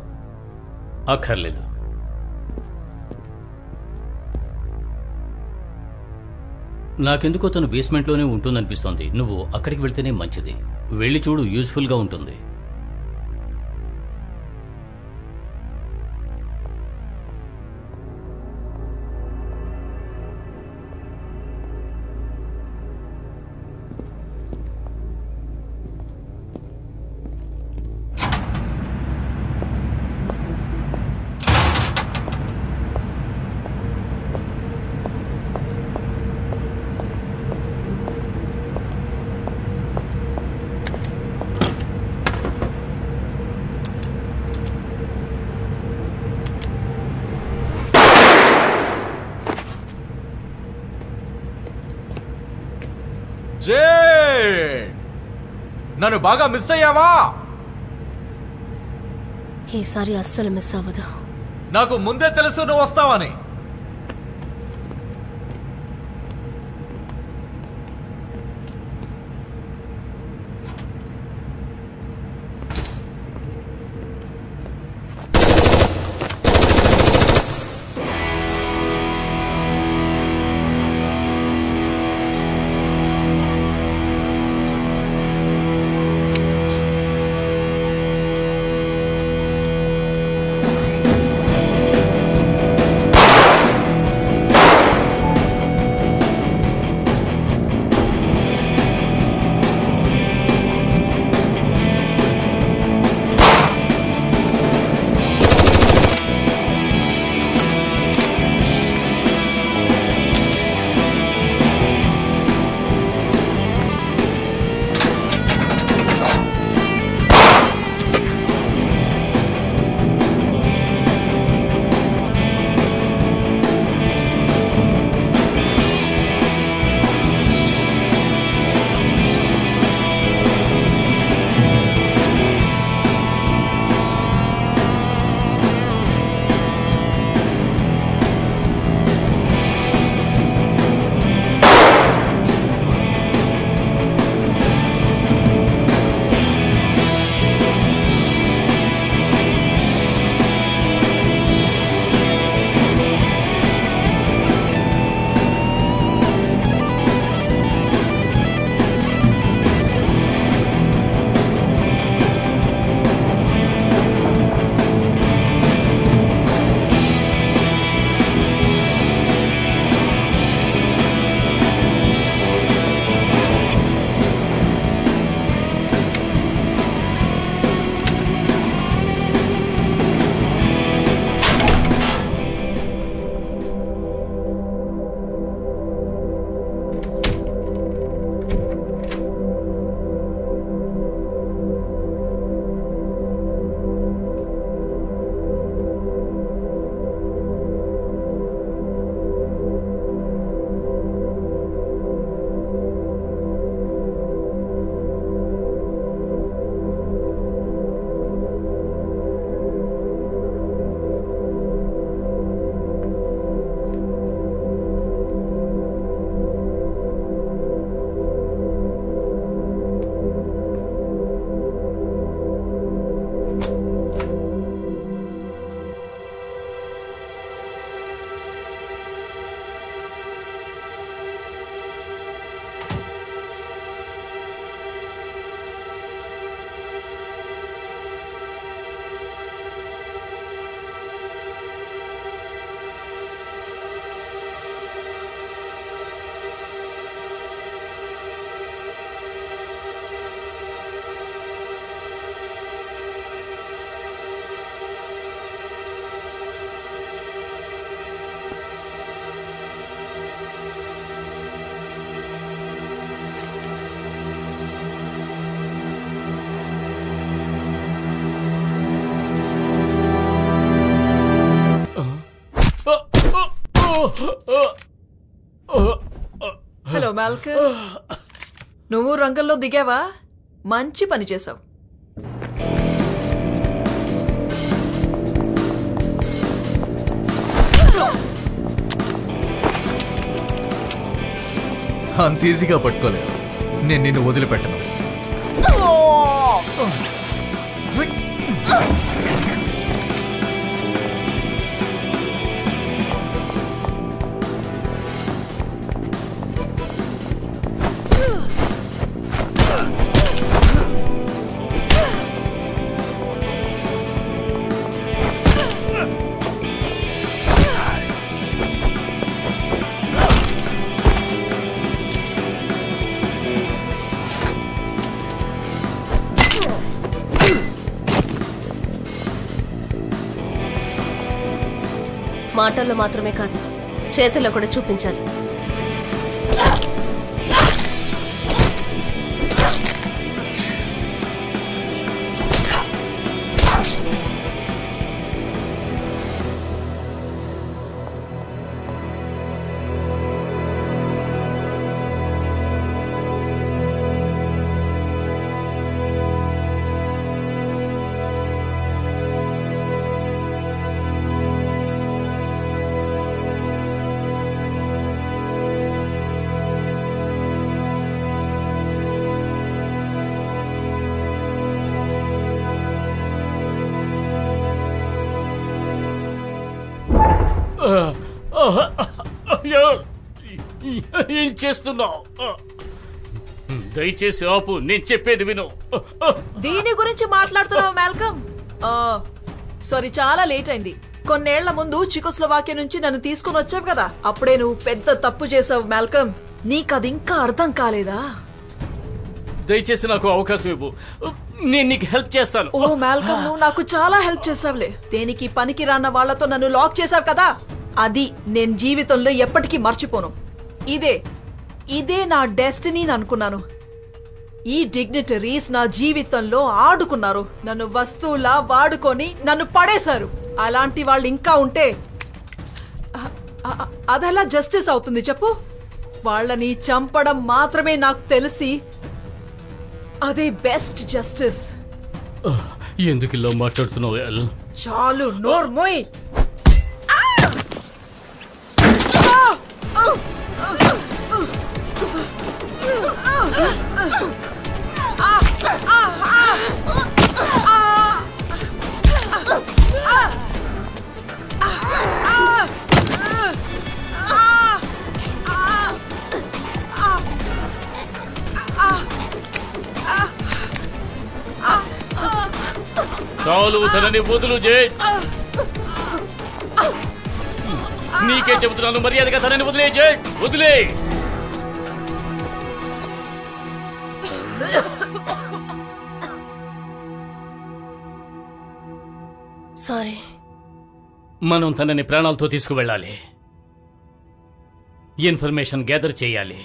అక్కర్లేదు. నాకెందుకో తను బేస్మెంట్లోనే ఉంటుందనిపిస్తోంది. నువ్వు అక్కడికి వెళ్తేనే మంచిది. వెళ్ళి చూడు, యూజ్ఫుల్గా ఉంటుంది. నన్ను బాగా మిస్ అయ్యావా? ఈసారి అస్సలు మిస్ అవ్వదు. నాకు ముందే తెలుసు నువ్వు వస్తావని. హలో మాల్కమ్, నువ్వు రంగంలో దిగావా? మంచి పని చేసావు. అంత ఈజీగా పట్టుకోలేదు. నేను నిన్ను వదిలిపెట్టను. మాటల్లో మాత్రమే కాదు, చేతుల్లో కూడా చూపించాలి. ఏం చేస్తున్నావు? దయచేసి ఆపు, నేను చెప్పేది విను. దీని గురించి మాట్లాడుతున్నావు మాల్కమ్? సారీ, చాలా లేట్ అయింది. కొన్నేళ్ల ముందు చికోస్లోవాకియా నుంచి నన్ను తీసుకుని వచ్చావు కదా, అప్పుడే నువ్వు పెద్ద తప్పు చేసావు మాల్కమ్. నీకది ఇంకా అర్థం కాలేదా? దయచేసి నాకు అవకాశం ఇవ్వు, నేను నీకు హెల్ప్ చేస్తాను. ఓ మాల్కమ్, నువ్వు నాకు చాలా హెల్ప్ చేసావులే. దేనికి పనికి రాన్న వాళ్లతో నన్ను లాక్ చేసావు కదా, అది నేను జీవితంలో ఎప్పటికీ మర్చిపోను. ఇదే నా డెస్టినీ అనుకున్నాను. ఈ డిగ్నిటరీస్ నా జీవితంలో ఆడుకున్నారు. నన్ను వస్తువులా వాడుకొని నన్ను పడేశారు. అలాంటి వాళ్ళు ఇంకా ఉంటే అదెలా జస్టిస్ అవుతుంది చెప్పు? వాళ్ళని చంపడం మాత్రమే నాకు తెలిసి అదే బెస్ట్ జస్టిస్. ఎందుకు ఇలా మాట్లాడుతున్నావు ఎల్? చాలు, నోర్మోయ్. చాలు, తనని వదులు జేడ్. నీకే చెబుతున్నాను, మర్యాదగా తనని వదిలే జేడ్, వదిలే. సారీ. మనం తనని ప్రాణాలతో తీసుకువెళ్ళాలి. ఇన్ఫర్మేషన్ గ్యాదర్ చేయాలి.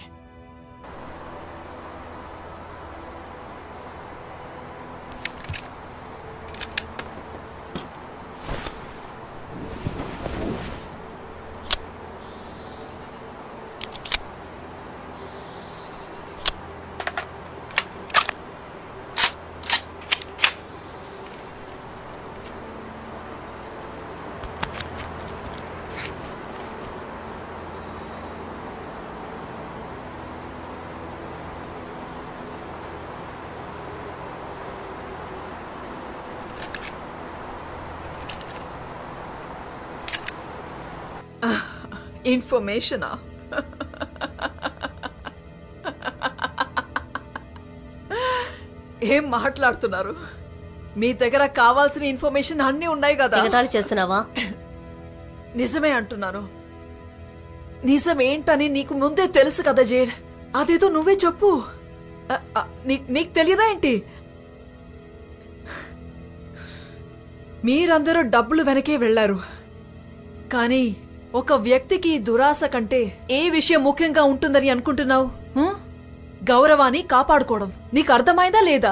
ఇన్ఫర్మేషనా? ఏం మాట్లాడుతున్నారు? మీ దగ్గర కావాల్సిన ఇన్ఫర్మేషన్ అన్నీ ఉన్నాయి కదా. ఎగతాళి చేస్తున్నావా? నిజమే అంటున్నాను. నిజమేంటని నీకు ముందే తెలుసు కదా జేడ్. అదేదో నువ్వే చెప్పు. నీకు తెలియదా ఏంటి? మీరందరూ డబ్బులు వెనకే వెళ్లారు, కానీ ఒక వ్యక్తికి దురాశ కంటే ఏ విషయం ముఖ్యంగా ఉంటుందని అనుకుంటున్నావు? గౌరవాన్ని కాపాడుకోవడం. నీకు అర్థమైందా లేదా?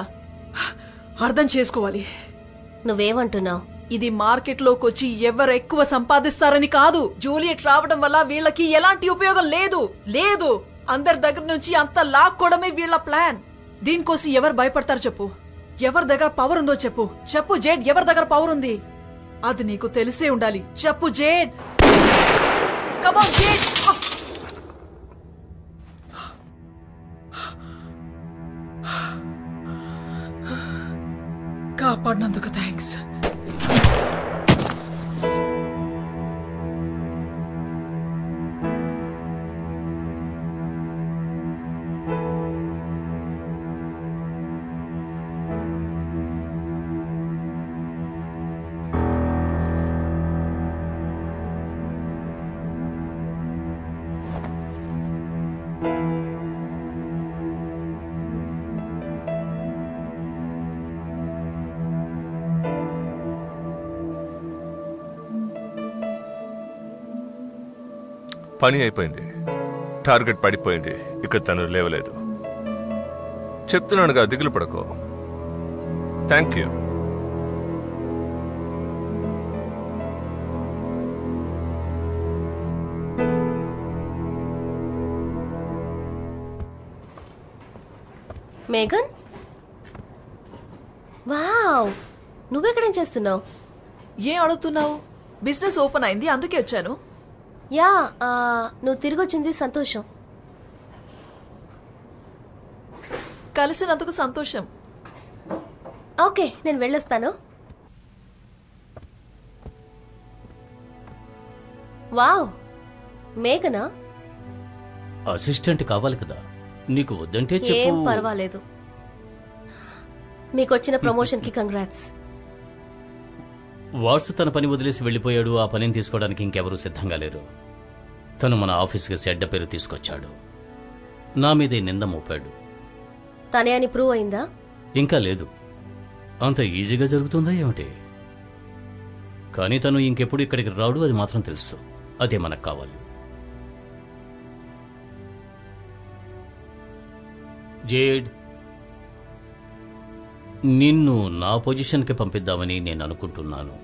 అర్థం చేసుకోవాలి. నువ్వేమంటున్నావు? ఇది మార్కెట్లోకి వచ్చి ఎవరు ఎక్కువ సంపాదిస్తారని కాదు. జూలియట్ రావడం వల్ల వీళ్ళకి ఎలాంటి ఉపయోగం లేదు. అందరి దగ్గర నుంచి అంత లాక్కోవడమే వీళ్ళ ప్లాన్. దీనికోసం ఎవరు భయపడతారు చెప్పు? ఎవరి దగ్గర పవర్ ఉందో చెప్పు జేడ్. ఎవరి దగ్గర పవర్ ఉంది? అది నీకు తెలిసే ఉండాలి. చెప్పు జేడ్. Come on, Jade! కాపాడినందుకు థ్యాంక్స్. పని అయిపోయింది. టార్గెట్ పడిపోయింది. ఇక తను లేవలేదు. చెప్తున్నానుగా, దిగులు పడకో. Thank you. మేఘన్, వావ్, నువ్వెక్కడేం చేస్తున్నావు? ఏం అడుగుతున్నావు? బిజినెస్ ఓపెన్ అయింది, అందుకే వచ్చాను. యా, నువ్వు తిరిగొచ్చింది సంతోషం. కలిసినందుకు సంతోషం. ఓకే, నేను వెళ్ళొస్తాను. వావ్, మేఘనా? అసిస్టెంట్ కావాలి కదా, నీకు వద్దంటే ఏం చెప్పు. పర్వాలేదు. మీకొచ్చిన ప్రమోషన్కి కంగ్రాట్స్. వాట్స్ తన పని వదిలేసి వెళ్ళిపోయాడు. ఆ పనిని తీసుకోవడానికి ఇంకెవరూ సిద్ధంగా లేరు. తను మన ఆఫీస్కి చెడ్డ పేరు తీసుకొచ్చాడు. నా మీదే నింద మోపాడు. తనే అని ప్రూవ్ అయిందా? ఇంకా లేదు. అంత ఈజీగా జరుగుతుందా ఏమిటి? కానీ తను ఇంకెప్పుడు ఇక్కడికి రాడు, అది మాత్రం తెలుసు. అదే మనకు కావాలి. జేడ్, నిన్ను నా పొజిషన్కి పంపిద్దామని నేను అనుకుంటున్నాను.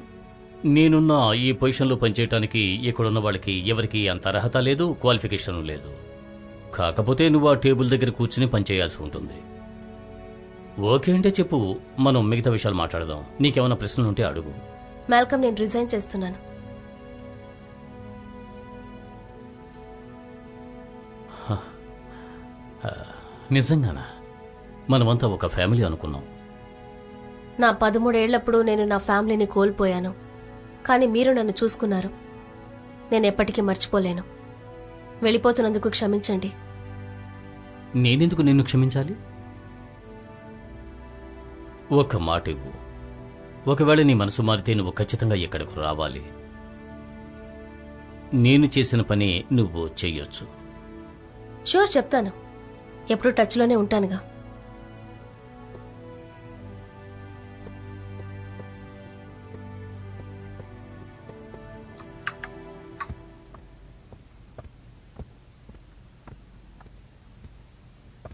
నేనున్న ఈ పొజిషన్లో పనిచేయటానికి ఇక్కడున్న వాళ్ళకి ఎవరికి అంత అర్హత లేదు, క్వాలిఫికేషన్ లేదు. కాకపోతే నువ్వు ఆ టేబుల్ దగ్గర కూర్చుని పనిచేయాల్సి ఉంటుంది. ఓకే అంటే చెప్పు, మనం మిగతా విషయాలు మాట్లాడదాం. నీకేమైనా ప్రశ్నలు ఉంటే అడుగు. మాల్కమ్, నేను రిజైన్ చేస్తున్నాను. నిజంగానా? మనమంతా ఒక ఫ్యామిలీ అనుకున్నాం. నా 13 ఏళ్లప్పుడు నేను నా ఫ్యామిలీని కోల్పోయాను. కానీ మీరు నన్ను చూసుకున్నారు. నేను ఎప్పటికీ మర్చిపోలేను. వెళ్ళిపోతున్నందుకు క్షమించండి. నేనెందుకు నిన్ను క్షమించాలి? ఒక మాట ఇవ్వు. ఒకవేళ నీ మనసు మారితే నువ్వు ఖచ్చితంగా ఇక్కడకు రావాలి. నేను చేసిన పని నువ్వు చెయ్యొచ్చు. షూర్, చెప్తాను. ఎప్పుడు టచ్లోనే ఉంటానుగా.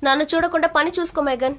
నన్ను చూడకుండా పని చూసుకో మేఘన్.